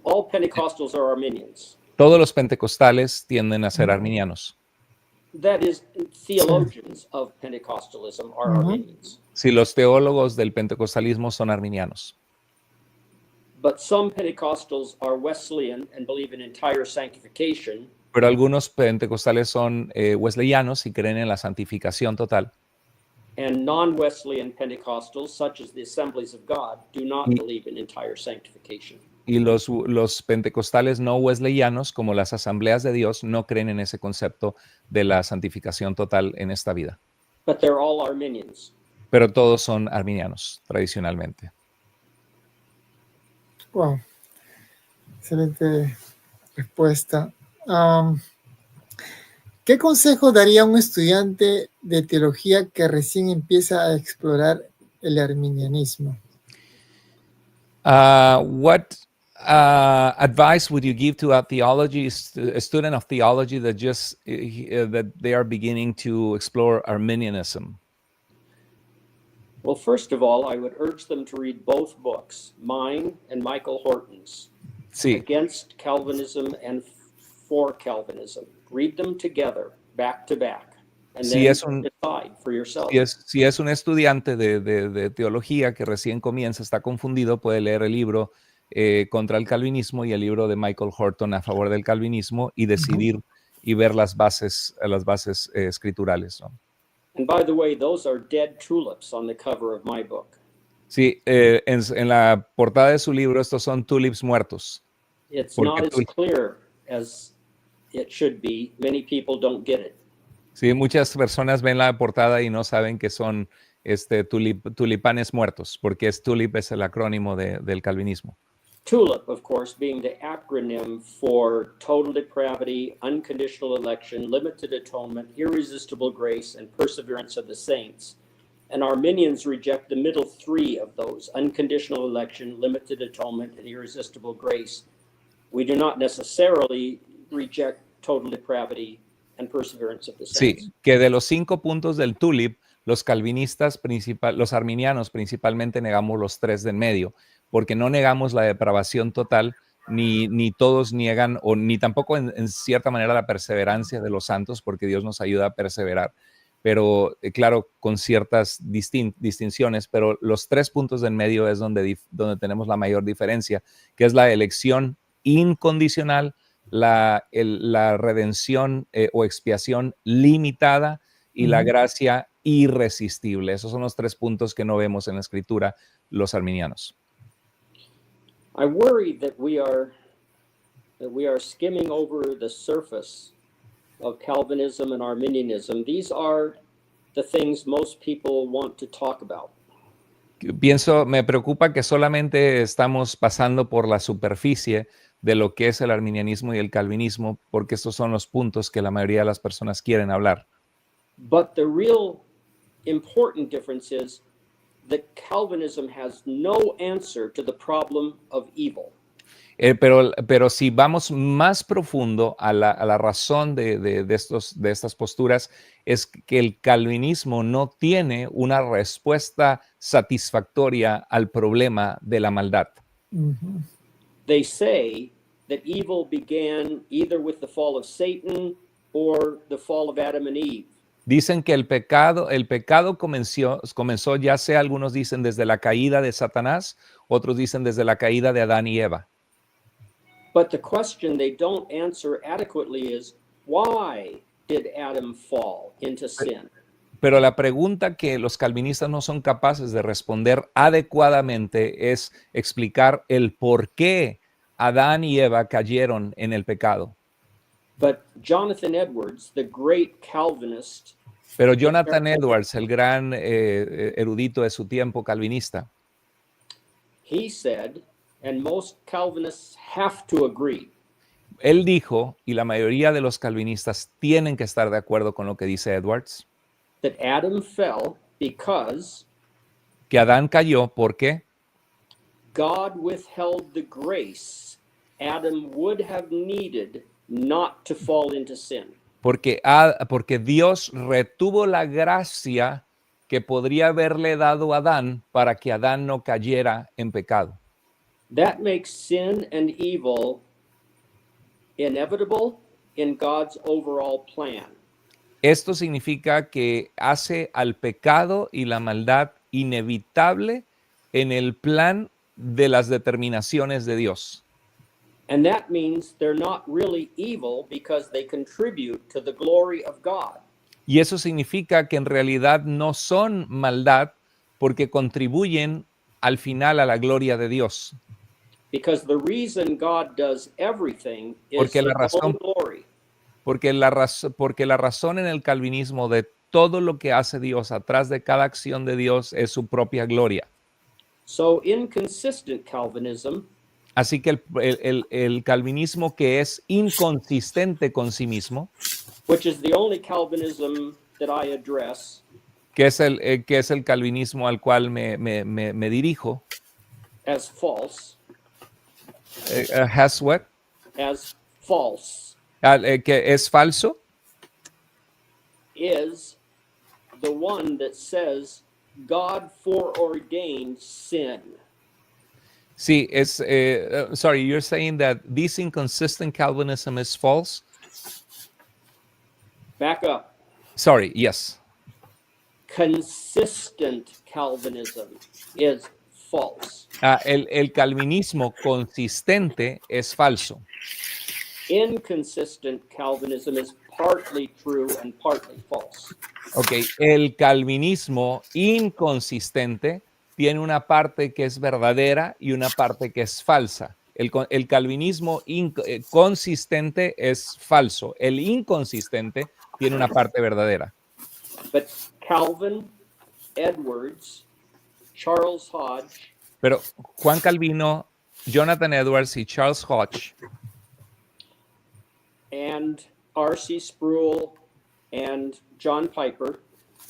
Speaker 5: All Pentecostals are Arminians.
Speaker 4: Todos los pentecostales tienden a ser arminianos.
Speaker 5: That is, theologians of Pentecostalism are
Speaker 3: Ujú.
Speaker 5: Arminians.
Speaker 4: Si los teólogos del pentecostalismo son arminianos,
Speaker 5: But some Pentecostals are Wesleyan and believe in entire sanctification,
Speaker 4: pero algunos pentecostales son wesleyanos y creen en la santificación total.
Speaker 5: and non-Wesleyan Pentecostals, such as the Assemblies of God, do not believe in entire sanctification.
Speaker 4: Y los pentecostales no wesleyanos, como las asambleas de Dios, no creen en ese concepto de la santificación total en esta vida.
Speaker 5: But they're all Arminians.
Speaker 4: Pero todos son arminianos, tradicionalmente.
Speaker 3: Wow. Excelente respuesta. ¿Qué consejo daría un estudiante de teología que recién empieza a explorar el arminianismo?
Speaker 4: What advice would you give to a student of theology that that they are beginning to explore Arminianism?
Speaker 5: Well, first of all, I would urge them to read both books, mine and Michael Horton's,
Speaker 4: Sí,
Speaker 5: Against Calvinism and For Calvinism. Read them together, back to back, and
Speaker 4: Sí,
Speaker 5: then
Speaker 4: es un-
Speaker 5: decide for yourself.
Speaker 4: si es un estudiante de teología que recién comienza, está confundido, puede leer el libro contra el calvinismo y el libro de Michael Horton a favor del calvinismo y decidir y ver las bases escriturales, ¿no?
Speaker 5: And by the way, those are dead tulips on the cover of my book.
Speaker 4: Sí, en la portada de su libro estos son tulips muertos.
Speaker 5: It's
Speaker 4: Porque
Speaker 5: not as
Speaker 4: tul-
Speaker 5: clear as it should be. Many people don't get it.
Speaker 4: Sí, muchas personas ven la portada y no saben que son tulipanes muertos, porque tulip es el acrónimo del calvinismo.
Speaker 5: TULIP, of course, being the acronym for total depravity, unconditional election, limited atonement, irresistible grace, and perseverance of the saints. And Arminians reject the middle three of those, unconditional election, limited atonement, and irresistible grace. We do not necessarily reject total depravity and perseverance of the saints.
Speaker 4: Sí, que de los 5 puntos del tulip, los calvinistas, los arminianos principalmente negamos los 3 del medio, porque no negamos la depravación total, ni todos niegan, o ni tampoco en cierta manera la perseverancia de los santos, porque Dios nos ayuda a perseverar. Pero claro, con ciertas distinciones, pero los 3 puntos del medio es donde tenemos la mayor diferencia, que es la elección incondicional, la redención o expiación limitada y la gracia irresistible. Esos son los 3 puntos que no vemos en la escritura los arminianos.
Speaker 5: I worry that we are skimming over the surface of Calvinism and Arminianism. These are the things most people want to talk about.
Speaker 4: Me preocupa que solamente estamos pasando por la superficie de lo que es el arminianismo y el calvinismo, porque estos son los puntos que la mayoría de las personas quieren hablar.
Speaker 5: But the real important difference is that Calvinism has no answer to the problem of evil.
Speaker 4: Pero si vamos más profundo a la razón de estas posturas, es que el calvinismo no tiene una respuesta satisfactoria al problema de la maldad.
Speaker 3: Ujú.
Speaker 5: They say that evil began either with the fall of Satan or the fall of Adam and Eve.
Speaker 4: Dicen que el pecado comenzó, ya sea algunos dicen desde la caída de Satanás, otros dicen desde la caída de Adán y Eva.
Speaker 5: But the question they don't answer adequately is, why did Adam fall into sin?
Speaker 4: Pero la pregunta que los calvinistas no son capaces de responder adecuadamente es explicar el por qué Adán y Eva cayeron en el pecado.
Speaker 5: But Jonathan Edwards, the great Calvinist,
Speaker 4: Pero Jonathan Edwards, el gran erudito de su tiempo calvinista,
Speaker 5: he said, and most Calvinists have to agree,
Speaker 4: él dijo, y la mayoría de los calvinistas tienen que estar de acuerdo con lo que dice Edwards,
Speaker 5: that Adam fell because
Speaker 4: que Adán cayó porque
Speaker 5: God withheld the grace Adam would have needed not to fall into sin.
Speaker 4: Porque Dios retuvo la gracia que podría haberle dado a Adán para que Adán no cayera en pecado.
Speaker 5: That makes sin and evil inevitable in God's overall plan.
Speaker 4: Esto significa que hace al pecado y la maldad inevitable en el plan de las determinaciones de Dios.
Speaker 5: And that means they're not really evil because they contribute to the glory of God.
Speaker 4: Y eso significa que en realidad no son maldad porque contribuyen al final a la gloria de Dios.
Speaker 5: Because the reason God does everything is
Speaker 4: Porque la
Speaker 5: his own
Speaker 4: razón-
Speaker 5: glory.
Speaker 4: Porque la razón en el calvinismo de todo lo que hace Dios atrás de cada acción de Dios es su propia gloria.
Speaker 5: So inconsistent Calvinism
Speaker 4: Así que el calvinismo que es inconsistente con sí mismo,
Speaker 5: which is the only Calvinism that I address,
Speaker 4: que es el calvinismo al cual me dirijo,
Speaker 5: as false,
Speaker 4: has what?
Speaker 5: as false,
Speaker 4: Que es falso,
Speaker 5: is the one that says God foreordained sin.
Speaker 4: sí, sorry, you're saying that this inconsistent Calvinism is false?
Speaker 5: Back up.
Speaker 4: Sorry, yes.
Speaker 5: Consistent Calvinism is false.
Speaker 4: El calvinismo consistente es falso.
Speaker 5: Inconsistent Calvinism is partly true and partly false.
Speaker 4: Ok, el calvinismo inconsistente tiene una parte que es verdadera y una parte que es falsa. El calvinismo consistente es falso. El inconsistente tiene una parte verdadera.
Speaker 5: But Calvin, Edwards, Charles Hodge,
Speaker 4: Pero Juan Calvino, Jonathan Edwards y Charles Hodge
Speaker 5: and R.C. Sproul and John Piper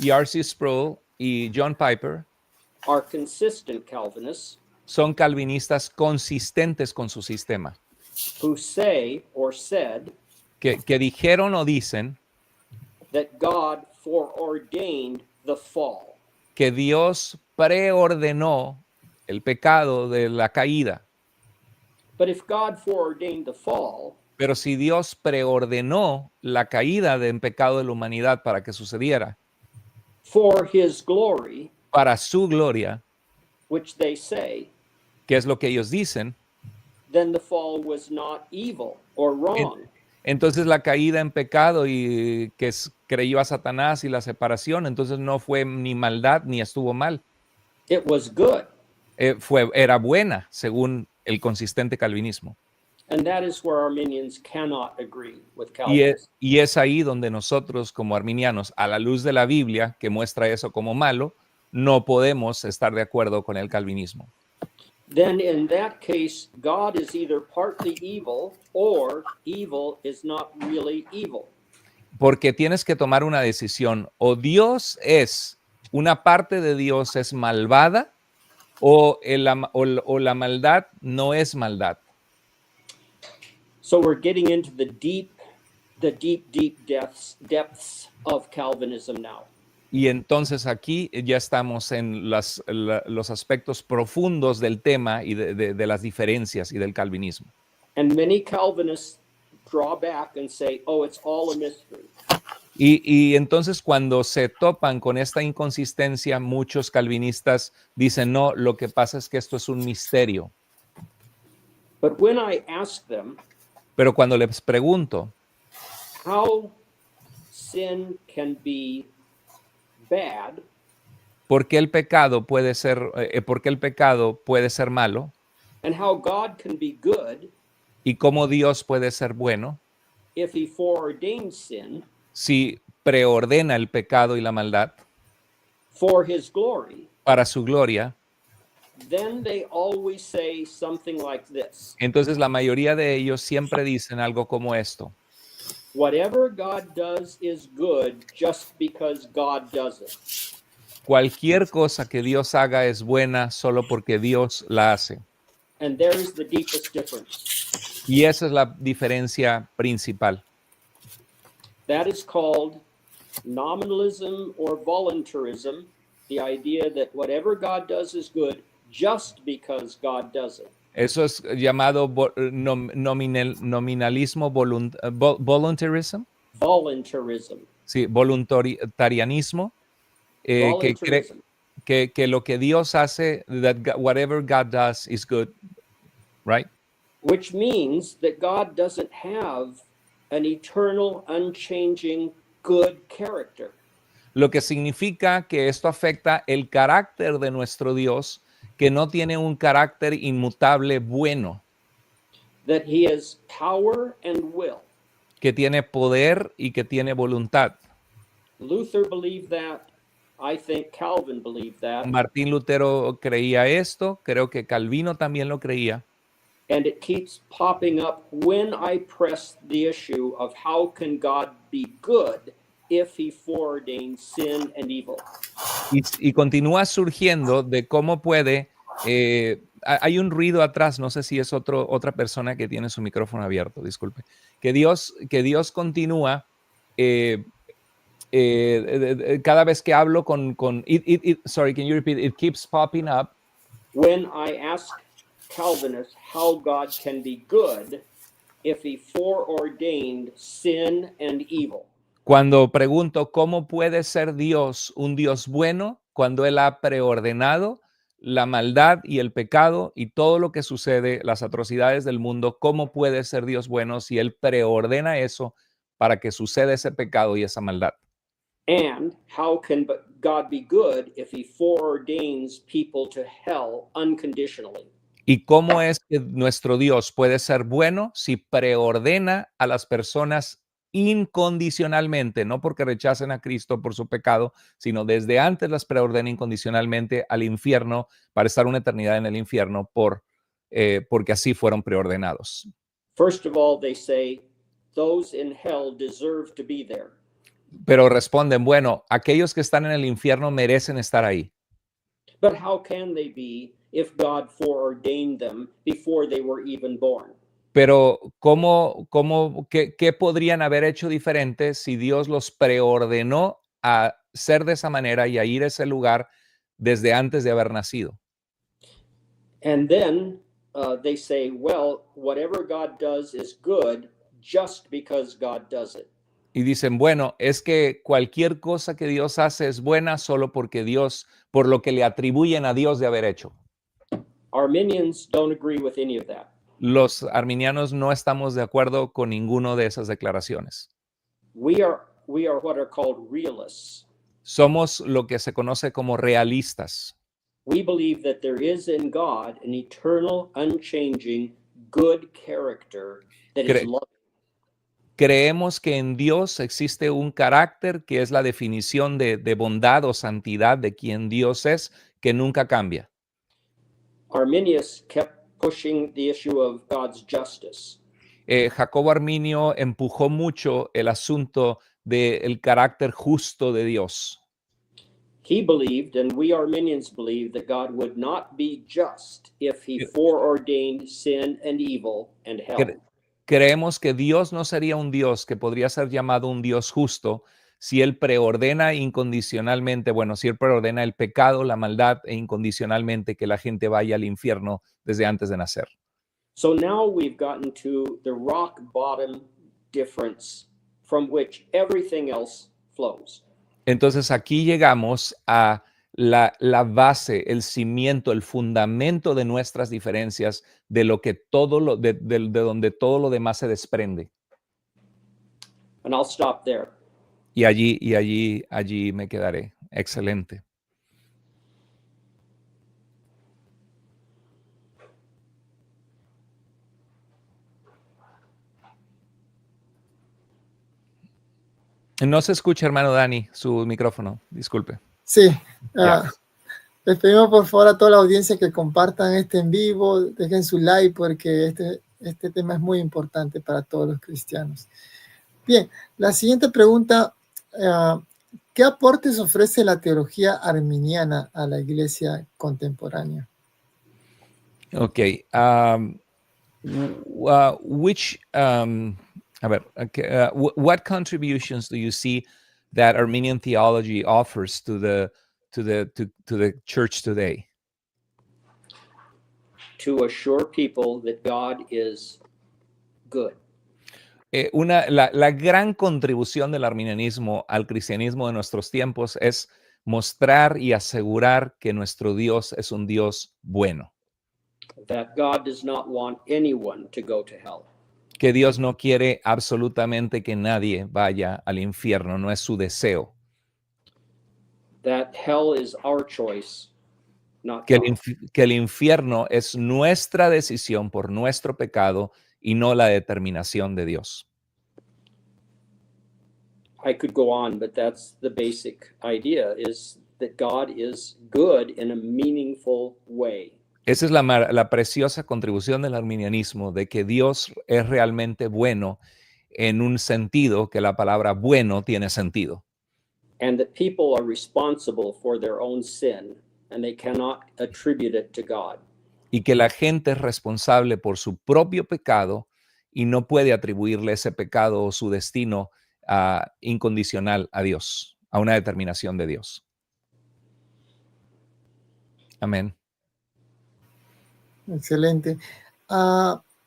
Speaker 4: y R.C. Sproul y John Piper
Speaker 5: are consistent Calvinists
Speaker 4: son calvinistas consistentes con su sistema,
Speaker 5: who say or said
Speaker 4: que dijeron o dicen
Speaker 5: that God foreordained the fall.
Speaker 4: que Dios preordenó el pecado de la caída.
Speaker 5: But if God foreordained the fall,
Speaker 4: Pero si Dios preordenó la caída en pecado de la humanidad para que sucediera,
Speaker 5: for his glory,
Speaker 4: para su gloria,
Speaker 5: which they say,
Speaker 4: que es lo que ellos dicen,
Speaker 5: then the fall was not evil or wrong.
Speaker 4: entonces la caída en pecado y que creyó a Satanás y la separación, entonces no fue ni maldad ni estuvo mal.
Speaker 5: It was good.
Speaker 4: Era buena, según el consistente calvinismo.
Speaker 5: And that is where Arminians cannot agree with Calvinists.
Speaker 4: Y es ahí donde nosotros como arminianos, a la luz de la Biblia, que muestra eso como malo, no podemos estar de acuerdo con el calvinismo.
Speaker 5: Then in that case, God is either partly evil or evil is not really evil.
Speaker 4: Porque tienes que tomar una decisión. O Dios es, una parte de Dios es malvada, o la maldad no es maldad.
Speaker 5: So we're getting into the deep depths of Calvinism now.
Speaker 4: Y entonces aquí ya estamos en los aspectos profundos del tema y de las diferencias y del calvinismo.
Speaker 5: And many Calvinists draw back and say, oh, it's all a mystery.
Speaker 4: Y entonces cuando se topan con esta inconsistencia, muchos calvinistas dicen, no, lo que pasa es que esto es un misterio.
Speaker 5: But when I ask them,
Speaker 4: Pero cuando les pregunto,
Speaker 5: how sin can be bad,
Speaker 4: ¿por qué el pecado puede ser malo?
Speaker 5: and how God can be good
Speaker 4: ¿Y cómo Dios puede ser bueno
Speaker 5: if he foreordained sin
Speaker 4: si preordena el pecado y la maldad
Speaker 5: for his glory,
Speaker 4: para su gloria?
Speaker 5: then they always say something like this.
Speaker 4: Entonces la mayoría de ellos siempre dicen algo como esto.
Speaker 5: Whatever God does is good just because God does it.
Speaker 4: Cualquier cosa que Dios haga es buena solo porque Dios la hace.
Speaker 5: And there is the deepest difference.
Speaker 4: Y esa es la diferencia principal.
Speaker 5: That is called nominalism or voluntarism, the idea that whatever God does is good just because God does it.
Speaker 4: Eso es llamado nominalismo, voluntarism.
Speaker 5: Voluntarism.
Speaker 4: Sí, voluntarianismo.
Speaker 5: Voluntarism.
Speaker 4: Que lo que Dios hace, whatever God does is good, right?
Speaker 5: Which means that God doesn't have an eternal, unchanging, good character.
Speaker 4: Lo que significa que esto afecta el carácter de nuestro Dios, que no tiene un carácter inmutable bueno.
Speaker 5: That he has power and will.
Speaker 4: Que tiene poder y que tiene voluntad.
Speaker 5: Luther believed that. I think Calvin believed that.
Speaker 4: Martín Lutero creía esto, creo que Calvino también lo creía.
Speaker 5: And it keeps popping up when I press the issue of how can God be good if he foreordains sin and evil.
Speaker 4: Y continúa surgiendo de cómo puede, hay un ruido atrás, no sé si es otra persona que tiene su micrófono abierto, disculpe, que Dios continúa, cada vez que hablo sorry, can you repeat? It keeps popping up.
Speaker 5: When I ask Calvinists how God can be good if he foreordained sin and evil.
Speaker 4: Cuando pregunto cómo puede ser Dios un Dios bueno cuando Él ha preordenado la maldad y el pecado y todo lo que sucede, las atrocidades del mundo, ¿cómo puede ser Dios bueno si Él preordena eso para que suceda ese pecado y esa maldad?
Speaker 5: And how can God be good if he foreordains people to hell unconditionally?
Speaker 4: ¿Y cómo es que nuestro Dios puede ser bueno si preordena a las personas incondicionalmente, no porque rechacen a Cristo por su pecado, sino desde antes las preordena incondicionalmente al infierno para estar una eternidad en el infierno porque así fueron preordenados?
Speaker 5: First of all, they say those in hell deserve to be there.
Speaker 4: Pero responden, bueno, aquellos que están en el infierno merecen estar ahí.
Speaker 5: But how can they be if God foreordained them before they were even born?
Speaker 4: Pero ¿qué podrían haber hecho diferente si Dios los preordenó a ser de esa manera y a ir a ese lugar desde antes de haber nacido?
Speaker 5: And then they say, well, whatever God does is good just because God does it.
Speaker 4: Y dicen, bueno, es que cualquier cosa que Dios hace es buena solo porque Dios, por lo que le atribuyen a Dios de haber hecho.
Speaker 5: Arminians don't agree with any of that.
Speaker 4: Los arminianos no estamos de acuerdo con ninguno de esas declaraciones.
Speaker 5: We are what are called realists.
Speaker 4: Somos lo que se conoce como realistas.
Speaker 5: We believe that there is in God an eternal, unchanging, good character that is loving.
Speaker 4: Creemos que en Dios existe un carácter que es la definición de bondad o santidad de quien Dios es, que nunca cambia.
Speaker 5: Arminius kept pushing the issue of God's justice.
Speaker 4: Jacobo Arminio empujó mucho el asunto del carácter justo de Dios.
Speaker 5: He believed, and we Arminians believe, that God would not be just if he foreordained sin and evil and hell.
Speaker 4: Creemos que Dios no sería un Dios que podría ser llamado un Dios justo si Él preordena incondicionalmente, si Él preordena el pecado, la maldad e incondicionalmente que la gente vaya al infierno desde antes de nacer.
Speaker 5: So now we've gotten to the rock bottom difference from which everything else flows.
Speaker 4: Entonces aquí llegamos a la base, el cimiento, el fundamento de nuestras diferencias, de lo que de donde todo lo demás se desprende.
Speaker 5: And I'll stop there.
Speaker 4: Y allí me quedaré. Excelente. No se escucha, hermano Dani, su micrófono. Disculpe.
Speaker 3: Sí. Les pedimos por favor a toda la audiencia que compartan este en vivo, dejen su like porque este tema es muy importante para todos los cristianos. Bien, la siguiente pregunta, ¿qué aportes ofrece la teología arminiana a la iglesia contemporánea?
Speaker 4: Okay. What contributions do you see that Arminian theology offers to the church today?
Speaker 5: To assure people that God is good.
Speaker 4: La gran contribución del arminianismo al cristianismo de nuestros tiempos es mostrar y asegurar que nuestro Dios es un Dios bueno.
Speaker 5: That God does not want anyone to go to hell.
Speaker 4: Que Dios no quiere absolutamente que nadie vaya al infierno, no es su deseo.
Speaker 5: That hell is our choice, not
Speaker 4: Que
Speaker 5: God.
Speaker 4: el infierno es nuestra decisión por nuestro pecado y no la determinación de Dios.
Speaker 5: I could go on, but that's the basic idea, is that God is good in a meaningful way.
Speaker 4: Esa es la preciosa contribución del arminianismo, de que Dios es realmente bueno en un sentido que la palabra bueno tiene sentido.
Speaker 5: And that people are responsible for their own sin, and they cannot attribute it to God.
Speaker 4: Y que la gente es responsable por su propio pecado y no puede atribuirle ese pecado o su destino incondicional a Dios, a una determinación de Dios. Amén.
Speaker 3: Excelente.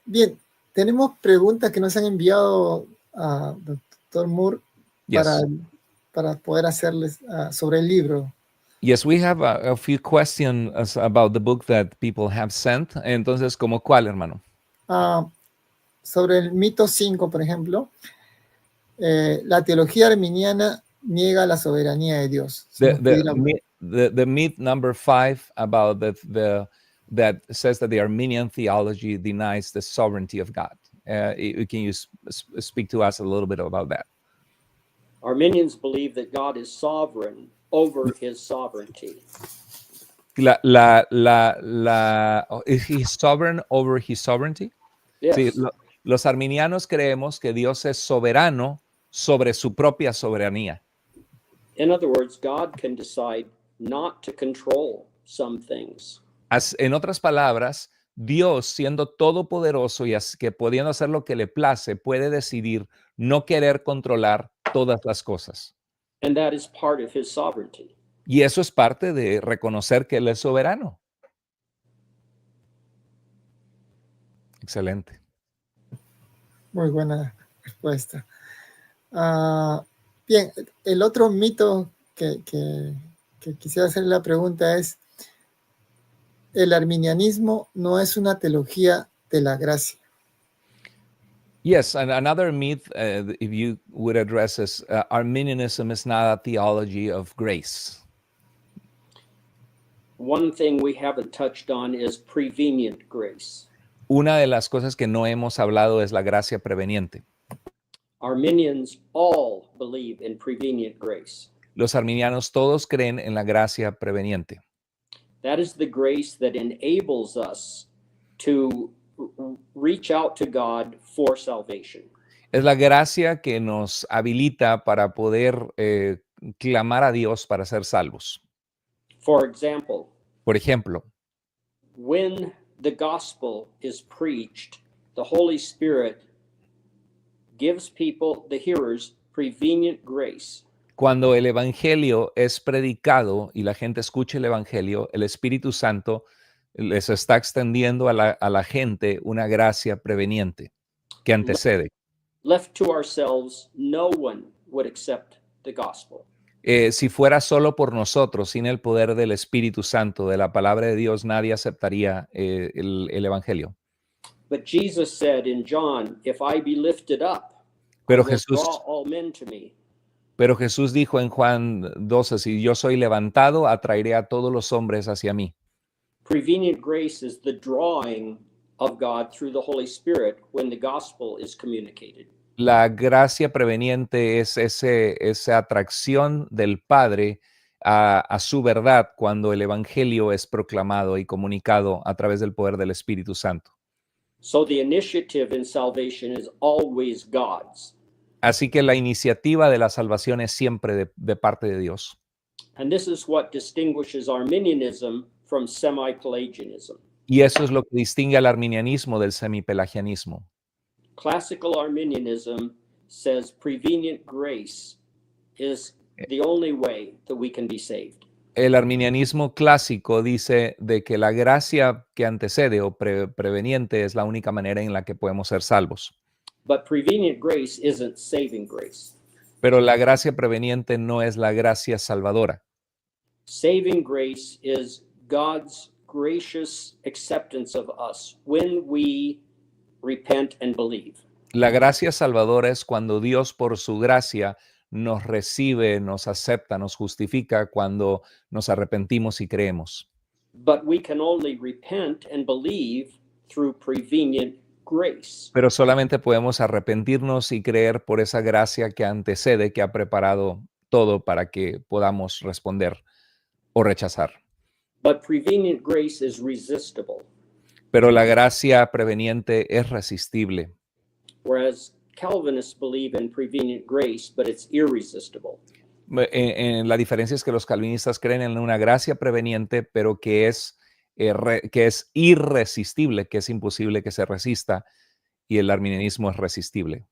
Speaker 3: Bien, tenemos preguntas que nos han enviado a Dr. Moore
Speaker 4: Yes.
Speaker 3: para poder hacerles sobre el libro.
Speaker 4: Yes, we have a few questions about the book that people have sent. Entonces, ¿como cuál, hermano?
Speaker 3: Sobre el mito 5, por ejemplo, la teología arminiana niega la soberanía de Dios. Si nos pudiera-
Speaker 4: The myth number 5 about that says that the Arminian theology denies the sovereignty of God. Can you speak to us a little bit about that?
Speaker 5: Arminians believe that God is sovereign over his sovereignty.
Speaker 4: Is he sovereign over his sovereignty?
Speaker 5: Yes.
Speaker 4: Sí, los arminianos creemos que Dios es soberano sobre su propia soberanía.
Speaker 5: In other words, God can decide not to control some things.
Speaker 4: En otras palabras, Dios, siendo todopoderoso y que pudiendo hacer lo que le place, puede decidir no querer controlar todas las cosas.
Speaker 5: And that is part of his sovereignty.
Speaker 4: Y eso es parte de reconocer que Él es soberano. Excelente.
Speaker 3: Muy buena respuesta. Bien, el otro mito que quisiera hacer la pregunta es: el arminianismo no es una teología de la gracia.
Speaker 4: Yes, and another myth, if you would address this, Arminianism is not a theology of grace.
Speaker 5: One thing we haven't touched on is prevenient grace.
Speaker 4: Una de las cosas que no hemos hablado es la gracia preveniente.
Speaker 5: Arminians all believe in prevenient grace.
Speaker 4: Los arminianos todos creen en la gracia preveniente.
Speaker 5: That is the grace that enables us to reach out to God for salvation.
Speaker 4: Es la gracia que nos habilita para poder clamar a Dios para ser salvos.
Speaker 5: For example,
Speaker 4: Por ejemplo,
Speaker 5: when the gospel is preached, the Holy Spirit gives people, the hearers, prevenient grace.
Speaker 4: cuando el evangelio es predicado y la gente escucha el evangelio, el Espíritu Santo les está extendiendo a la gente una gracia preveniente que antecede.
Speaker 5: Left to ourselves, no one would accept the gospel.
Speaker 4: Si fuera solo por nosotros, sin el poder del Espíritu Santo, de la palabra de Dios, nadie aceptaría el evangelio.
Speaker 5: But Jesus said in John, if I be lifted up,
Speaker 4: Pero
Speaker 5: I will
Speaker 4: Jesús,
Speaker 5: draw all men to me.
Speaker 4: pero Jesús dijo en Juan 12, si yo soy levantado, atraeré a todos los hombres hacia mí.
Speaker 5: Prevenient grace is the drawing of God through the Holy Spirit when the gospel is communicated.
Speaker 4: La gracia preveniente es esa atracción del Padre a su verdad cuando el evangelio es proclamado y comunicado a través del poder del Espíritu Santo.
Speaker 5: So the initiative in salvation is always God's.
Speaker 4: Así que la iniciativa de la salvación es siempre de parte de Dios.
Speaker 5: And this is what distinguishes Arminianism from semi-Pelagianism.
Speaker 4: Y eso es lo que distingue al arminianismo del semipelagianismo.
Speaker 5: Classical Arminianism says prevenient grace is the only way that we can be saved.
Speaker 4: El arminianismo clásico dice de que la gracia que antecede o preveniente es la única manera en la que podemos ser salvos.
Speaker 5: But prevenient grace isn't saving grace.
Speaker 4: Pero la gracia preveniente no es la gracia salvadora.
Speaker 5: Saving grace is God's gracious acceptance of us when we repent and believe.
Speaker 4: La gracia salvadora es cuando Dios por su gracia nos recibe, nos acepta, nos justifica cuando nos arrepentimos y creemos.
Speaker 5: But we can only repent and believe through prevenient grace.
Speaker 4: Pero solamente podemos arrepentirnos y creer por esa gracia que antecede, que ha preparado todo para que podamos responder o rechazar.
Speaker 5: But prevenient grace is resistible,
Speaker 4: Pero la gracia preveniente es resistible.
Speaker 5: whereas Calvinists believe in prevenient grace, but it's irresistible.
Speaker 4: La diferencia es que los calvinistas creen en una gracia preveniente, pero que es irresistible, que es imposible que se resista, y el arminianismo es resistible.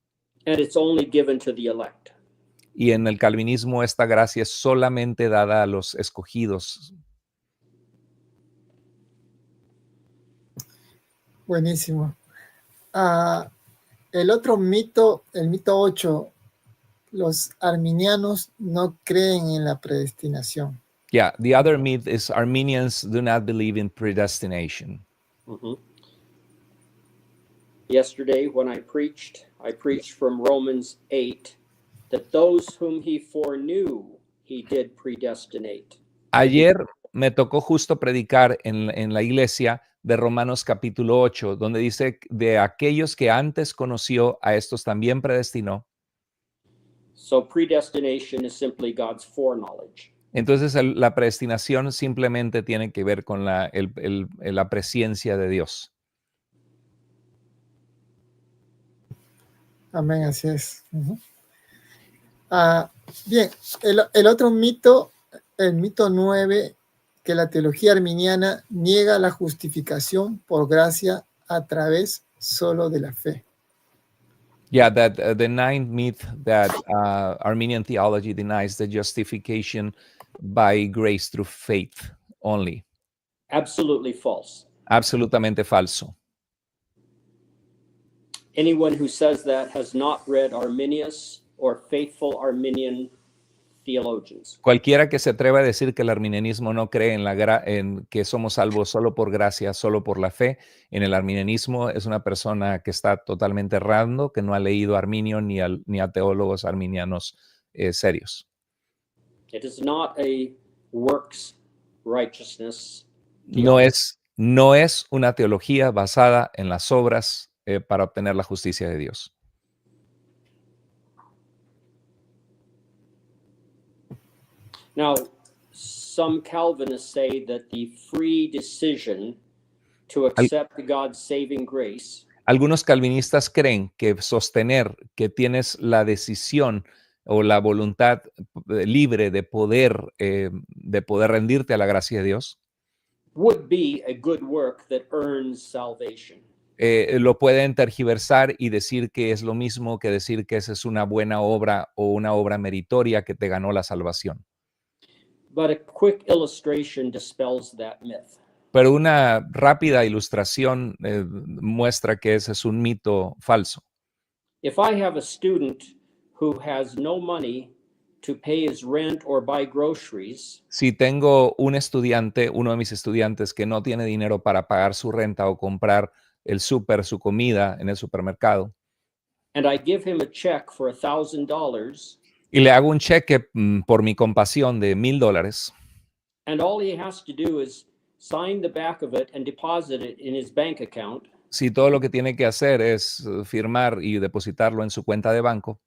Speaker 5: And it's only given to the elect.
Speaker 4: Y en el calvinismo esta gracia es solamente dada a los escogidos.
Speaker 3: Buenísimo. El otro mito, el mito 8, los arminianos no creen en la predestinación.
Speaker 4: Yeah, the other myth is Arminians do not believe in predestination.
Speaker 5: Yesterday, when I preached from Romans 8, that those whom he foreknew, he did predestinate.
Speaker 4: Ayer me tocó justo predicar en la iglesia de Romanos capítulo 8, donde dice de aquellos que antes conoció, a estos también predestinó.
Speaker 5: So predestination is simply God's foreknowledge.
Speaker 4: Entonces la predestinación simplemente tiene que ver con la presciencia de Dios.
Speaker 3: Amén, así es. Bien, el otro mito, el mito 9, que la teología arminiana niega la justificación por gracia a través solo de la fe.
Speaker 4: Yeah, that the ninth myth that Arminian theology denies the justification by grace through faith only.
Speaker 5: Absolutely false.
Speaker 4: Absolutamente falso.
Speaker 5: Anyone who says that has not read Arminius or faithful Arminian theologians.
Speaker 4: Cualquiera que se atreva a decir que el arminianismo no cree en que somos salvos solo por gracia, solo por la fe, en el arminianismo es una persona que está totalmente errando, que no ha leído a Arminio ni a teólogos arminianos serios.
Speaker 5: It is not a works righteousness.
Speaker 4: No es una teología basada en las obras para obtener la justicia de Dios.
Speaker 5: Now, some Calvinists say that the free decision to accept God's saving grace
Speaker 4: Algunos calvinistas creen que sostener que tienes la decisión o la voluntad libre de poder rendirte a la gracia de Dios,
Speaker 5: would be a good work that earns salvation.
Speaker 4: Lo pueden tergiversar y decir que es lo mismo que decir que esa es una buena obra o una obra meritoria que te ganó la salvación.
Speaker 5: But a quick illustration dispels that myth.
Speaker 4: Pero una rápida ilustración muestra que ese es un mito falso.
Speaker 5: If I have a student who has no money to pay his rent or buy groceries,
Speaker 4: Si tengo un estudiante, uno de mis estudiantes que no tiene dinero para pagar su renta o comprar el súper, su comida en el supermercado,
Speaker 5: and I give him a check for $1,000,
Speaker 4: y le hago un cheque por mi compasión de $1,000,
Speaker 5: and all he has to do is sign the back of it and deposit it in his bank account,
Speaker 4: si todo lo que tiene que hacer es firmar y depositarlo en su cuenta de banco,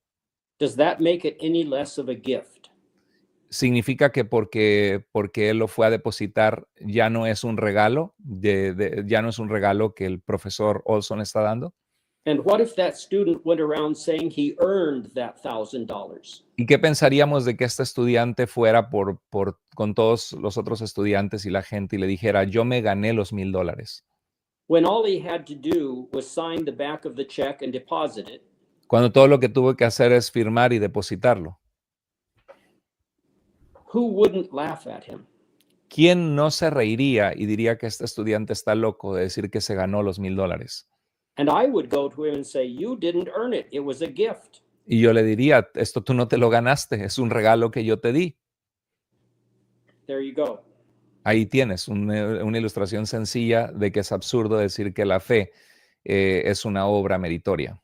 Speaker 5: does that make it any less of a gift?
Speaker 4: significa que porque él lo fue a depositar ya no es un regalo, ya no es un regalo que el profesor Olson está dando.
Speaker 5: And what if that student went around saying he earned that $1,000?
Speaker 4: ¿Y qué pensaríamos de que este estudiante fuera con todos los otros estudiantes y la gente y le dijera, yo me gané los $1,000?
Speaker 5: when all he had to do was sign the back of the check and deposit it,
Speaker 4: cuando todo lo que tuvo que hacer es firmar y depositarlo?
Speaker 5: who wouldn't laugh at him?
Speaker 4: ¿Quién no se reiría y diría que este estudiante está loco de decir que se ganó los $1,000?
Speaker 5: And I would go to him and say, you didn't earn it. It was a gift.
Speaker 4: Y yo le diría, esto tú no te lo ganaste, es un regalo que yo te di.
Speaker 5: There you go.
Speaker 4: Ahí tienes una ilustración sencilla de que es absurdo decir que la fe es una obra meritoria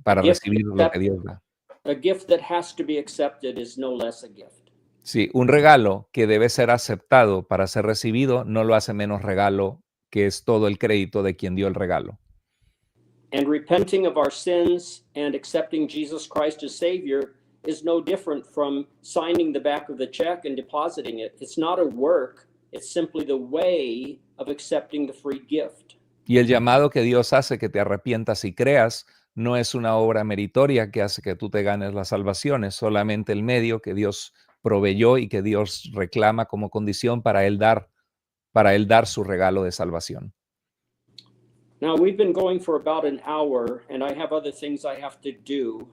Speaker 4: para
Speaker 5: Gift
Speaker 4: recibir lo que Dios da.
Speaker 5: A gift that has to be accepted is no less a gift.
Speaker 4: Sí, un regalo que debe ser aceptado para ser recibido no lo hace menos regalo, que es todo el crédito de quien dio el regalo.
Speaker 5: And repenting of our sins and accepting Jesus Christ as Savior is no different from signing the back of the check and depositing it. It's not a work, it's simply the way of accepting the free gift.
Speaker 4: Y el llamado que Dios hace que te arrepientas y creas no es una obra meritoria que hace que tú te ganes la salvación, es solamente el medio que Dios proveyó y que Dios reclama como condición para él dar su regalo de salvación.
Speaker 5: Now, we've been going for about an hour, and I have other things I have to do.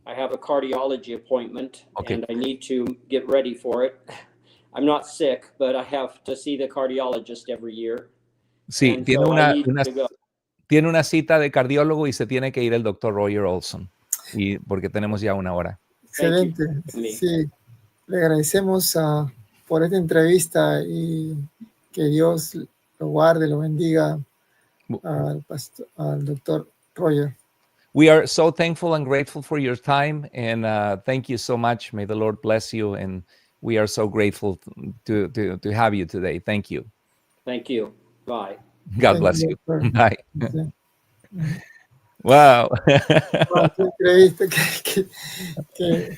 Speaker 5: I have a cardiology appointment,
Speaker 4: Okay.
Speaker 5: and I need to get ready for it. I'm not sick, but I have to see the cardiologist every year.
Speaker 4: Sí,
Speaker 5: And
Speaker 4: tiene
Speaker 5: so I need to go.
Speaker 4: tiene una cita de cardiólogo y se tiene que ir el doctor Roger Olson, y porque tenemos ya una hora.
Speaker 3: Excelente. Sí, le agradecemos por esta entrevista y que Dios lo guarde, lo bendiga al doctor Roger.
Speaker 4: We are so thankful and grateful for your time, and thank you so much. May the Lord bless you, and we are so grateful to have you today. Thank you.
Speaker 5: Thank you. Bye.
Speaker 4: God bless you.
Speaker 3: Doctor.
Speaker 4: Bye.
Speaker 3: Sí.
Speaker 4: Wow.
Speaker 3: Wow, qué entrevista que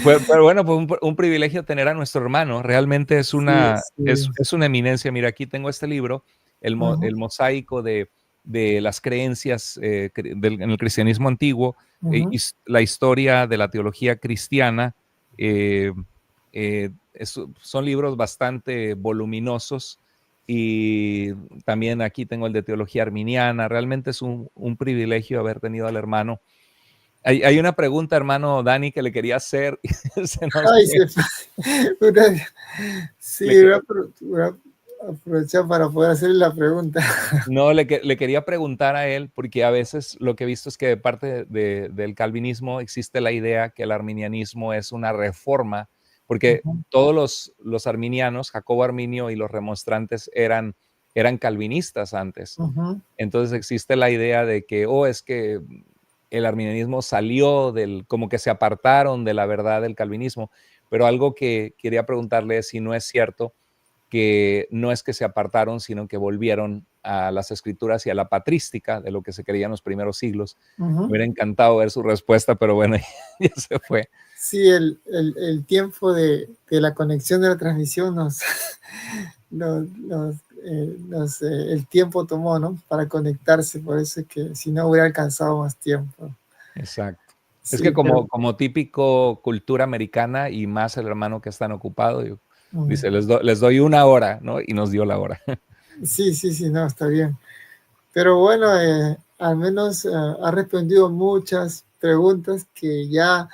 Speaker 4: Pero bueno, pues un privilegio tener a nuestro hermano. Realmente es una,
Speaker 3: Sí.
Speaker 4: es una eminencia. Mira, aquí tengo este libro, el mosaico de las creencias en el cristianismo antiguo, y la historia de la teología cristiana. Son libros bastante voluminosos, y también aquí tengo el de teología arminiana. Realmente es un privilegio haber tenido al hermano. Hay una pregunta, hermano Dani, que le quería hacer.
Speaker 3: Voy a aprovechar para poder hacerle la pregunta.
Speaker 4: No, le quería preguntar a él, porque a veces lo que he visto es que de parte del calvinismo existe la idea que el arminianismo es una reforma, porque todos los arminianos, Jacobo Arminio y los remonstrantes eran calvinistas antes. Entonces existe la idea de que, es que el arminianismo salió como que se apartaron de la verdad del calvinismo. Pero algo que quería preguntarle es si no es cierto que no es que se apartaron, sino que volvieron a las escrituras y a la patrística de lo que se creía en los primeros siglos. Me hubiera encantado ver su respuesta, pero bueno, ya se fue.
Speaker 3: Sí, el tiempo de la conexión de la transmisión el tiempo tomó, ¿no? Para conectarse, por eso es que si no hubiera alcanzado más tiempo.
Speaker 4: Exacto.
Speaker 3: Sí,
Speaker 4: es que como típico cultura americana, y más el hermano que es tan ocupado, dice, les doy una hora, ¿no? Y nos dio la hora.
Speaker 3: Sí, no, está bien. Pero bueno, al menos ha respondido muchas preguntas que ya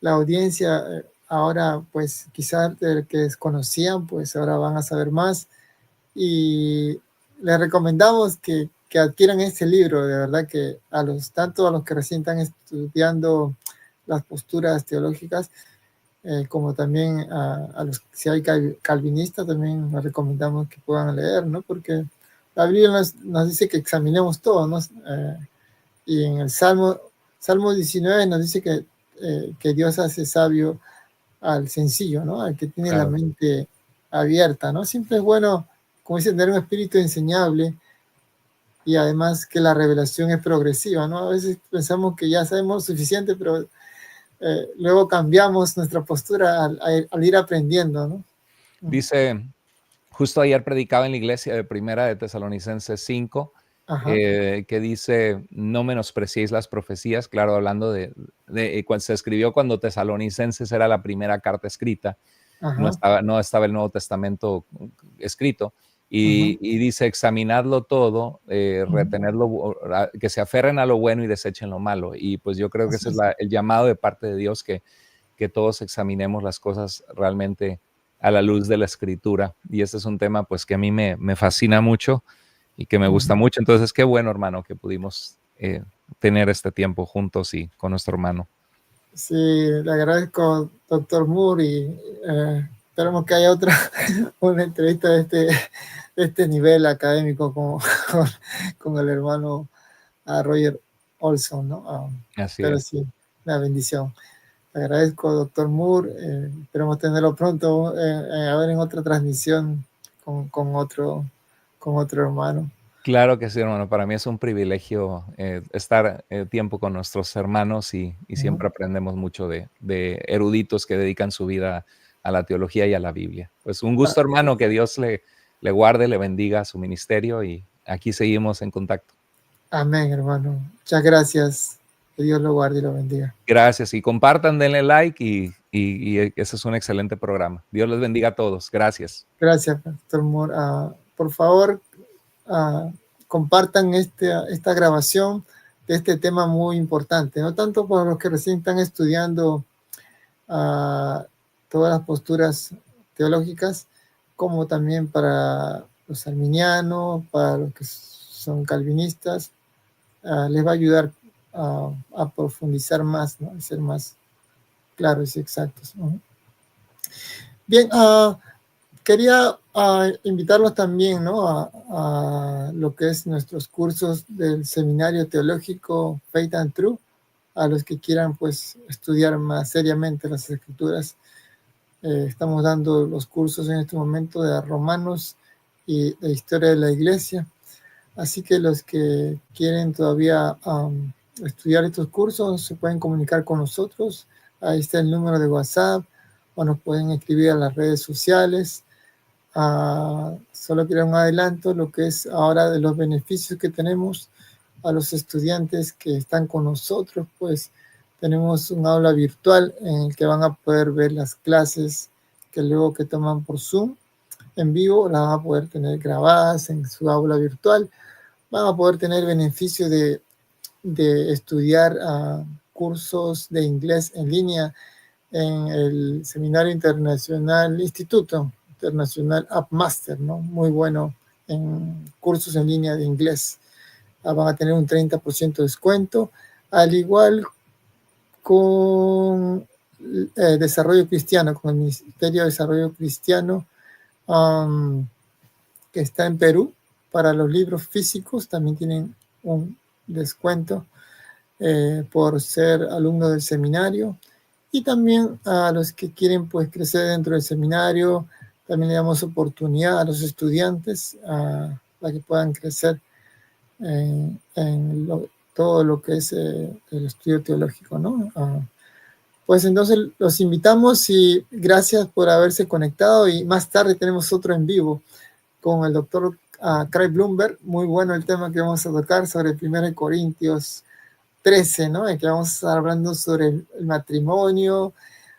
Speaker 3: la audiencia ahora, pues quizás que desconocían, pues ahora van a saber más. Y les recomendamos que adquieran este libro, de verdad que tanto a los que recién están estudiando las posturas teológicas, como también a los, si hay calvinistas, también les recomendamos que puedan leer, ¿no? Porque la Biblia nos dice que examinemos todo, ¿no? Y en el Salmo 19 nos dice que Dios hace sabio al sencillo, ¿no? Al que tiene la mente abierta, ¿no? Siempre es bueno, como dicen, tener un espíritu enseñable, y además que la revelación es progresiva, ¿no? A veces pensamos que ya sabemos suficiente, pero luego cambiamos nuestra postura al ir aprendiendo, ¿no?
Speaker 4: Dice, justo ayer predicaba en la iglesia de Primera de Tesalonicenses 5, que dice, no menospreciéis las profecías, claro, hablando de cuando se escribió cuando Tesalonicenses era la primera carta escrita, no estaba el Nuevo Testamento escrito, Y dice, examinadlo todo, retenerlo, que se aferren a lo bueno y desechen lo malo. Y pues yo creo que ese es el llamado de parte de Dios, que todos examinemos las cosas realmente a la luz de la Escritura. Y este es un tema pues que a mí me fascina mucho y que me gusta mucho. Entonces, qué bueno, hermano, que pudimos tener este tiempo juntos y con nuestro hermano.
Speaker 3: Sí, le agradezco, doctor Moore, y esperamos que haya una entrevista de este nivel académico con el hermano Roger Olson, ¿no?
Speaker 4: Así
Speaker 3: pero
Speaker 4: es.
Speaker 3: sí, una bendición. Le agradezco, doctor Moore. Esperamos tenerlo pronto, a ver, en otra transmisión con otro hermano.
Speaker 4: Claro que sí, hermano. Para mí es un privilegio estar tiempo con nuestros hermanos y siempre aprendemos mucho de eruditos que dedican su vida a la teología y a la Biblia. Pues un gusto, hermano, que Dios le guarde, le bendiga su ministerio y aquí seguimos en contacto.
Speaker 3: Amén, hermano. Muchas gracias. Que Dios lo guarde y lo bendiga.
Speaker 4: Gracias. Y compartan, denle like y ese es un excelente programa. Dios les bendiga a todos. Gracias.
Speaker 3: Gracias, Pastor Moore. Por favor, compartan esta grabación de este tema muy importante, no tanto para los que recién están estudiando todas las posturas teológicas, como también para los arminianos, para los que son calvinistas. Les va a ayudar a profundizar más, ¿no? A ser más claros y exactos, ¿no? Bien, quería invitarlos también, ¿no? a lo que es nuestros cursos del Seminario Teológico Faith and Truth, a los que quieran pues estudiar más seriamente las Escrituras. Estamos dando los cursos en este momento de Romanos y de Historia de la Iglesia. Así que los que quieren todavía estudiar estos cursos se pueden comunicar con nosotros. Ahí está el número de WhatsApp, o nos pueden escribir a las redes sociales. Solo quiero un adelanto, lo que es ahora de los beneficios que tenemos a los estudiantes que están con nosotros, pues tenemos un aula virtual en el que van a poder ver las clases que luego que toman por Zoom en vivo, las van a poder tener grabadas en su aula virtual. Van a poder tener beneficio de estudiar cursos de inglés en línea en el Seminario Internacional, Instituto Internacional Upmaster, ¿no? Muy bueno en cursos en línea de inglés. Van a tener un 30% de descuento, al igual con Desarrollo Cristiano, con el Ministerio de Desarrollo Cristiano, que está en Perú. Para los libros físicos también tienen un descuento por ser alumno del seminario. Y también a los que quieren pues crecer dentro del seminario, también le damos oportunidad a los estudiantes para que puedan crecer en todo lo que es el estudio teológico, ¿no? Pues entonces los invitamos y gracias por haberse conectado, y más tarde tenemos otro en vivo con el doctor Craig Blomberg. Muy bueno el tema que vamos a tocar sobre 1 Corintios 13, ¿no? En que vamos a estar hablando sobre el matrimonio,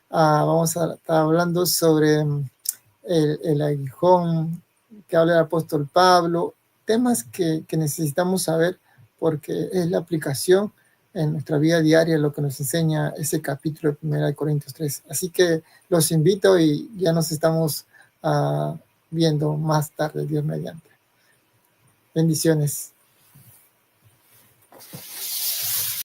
Speaker 3: vamos a estar hablando sobre el aguijón que habla el apóstol Pablo, temas que necesitamos saber porque es la aplicación en nuestra vida diaria lo que nos enseña ese capítulo de 1 Corintios 3. Así que los invito y ya nos estamos viendo más tarde, Dios mediante. Bendiciones.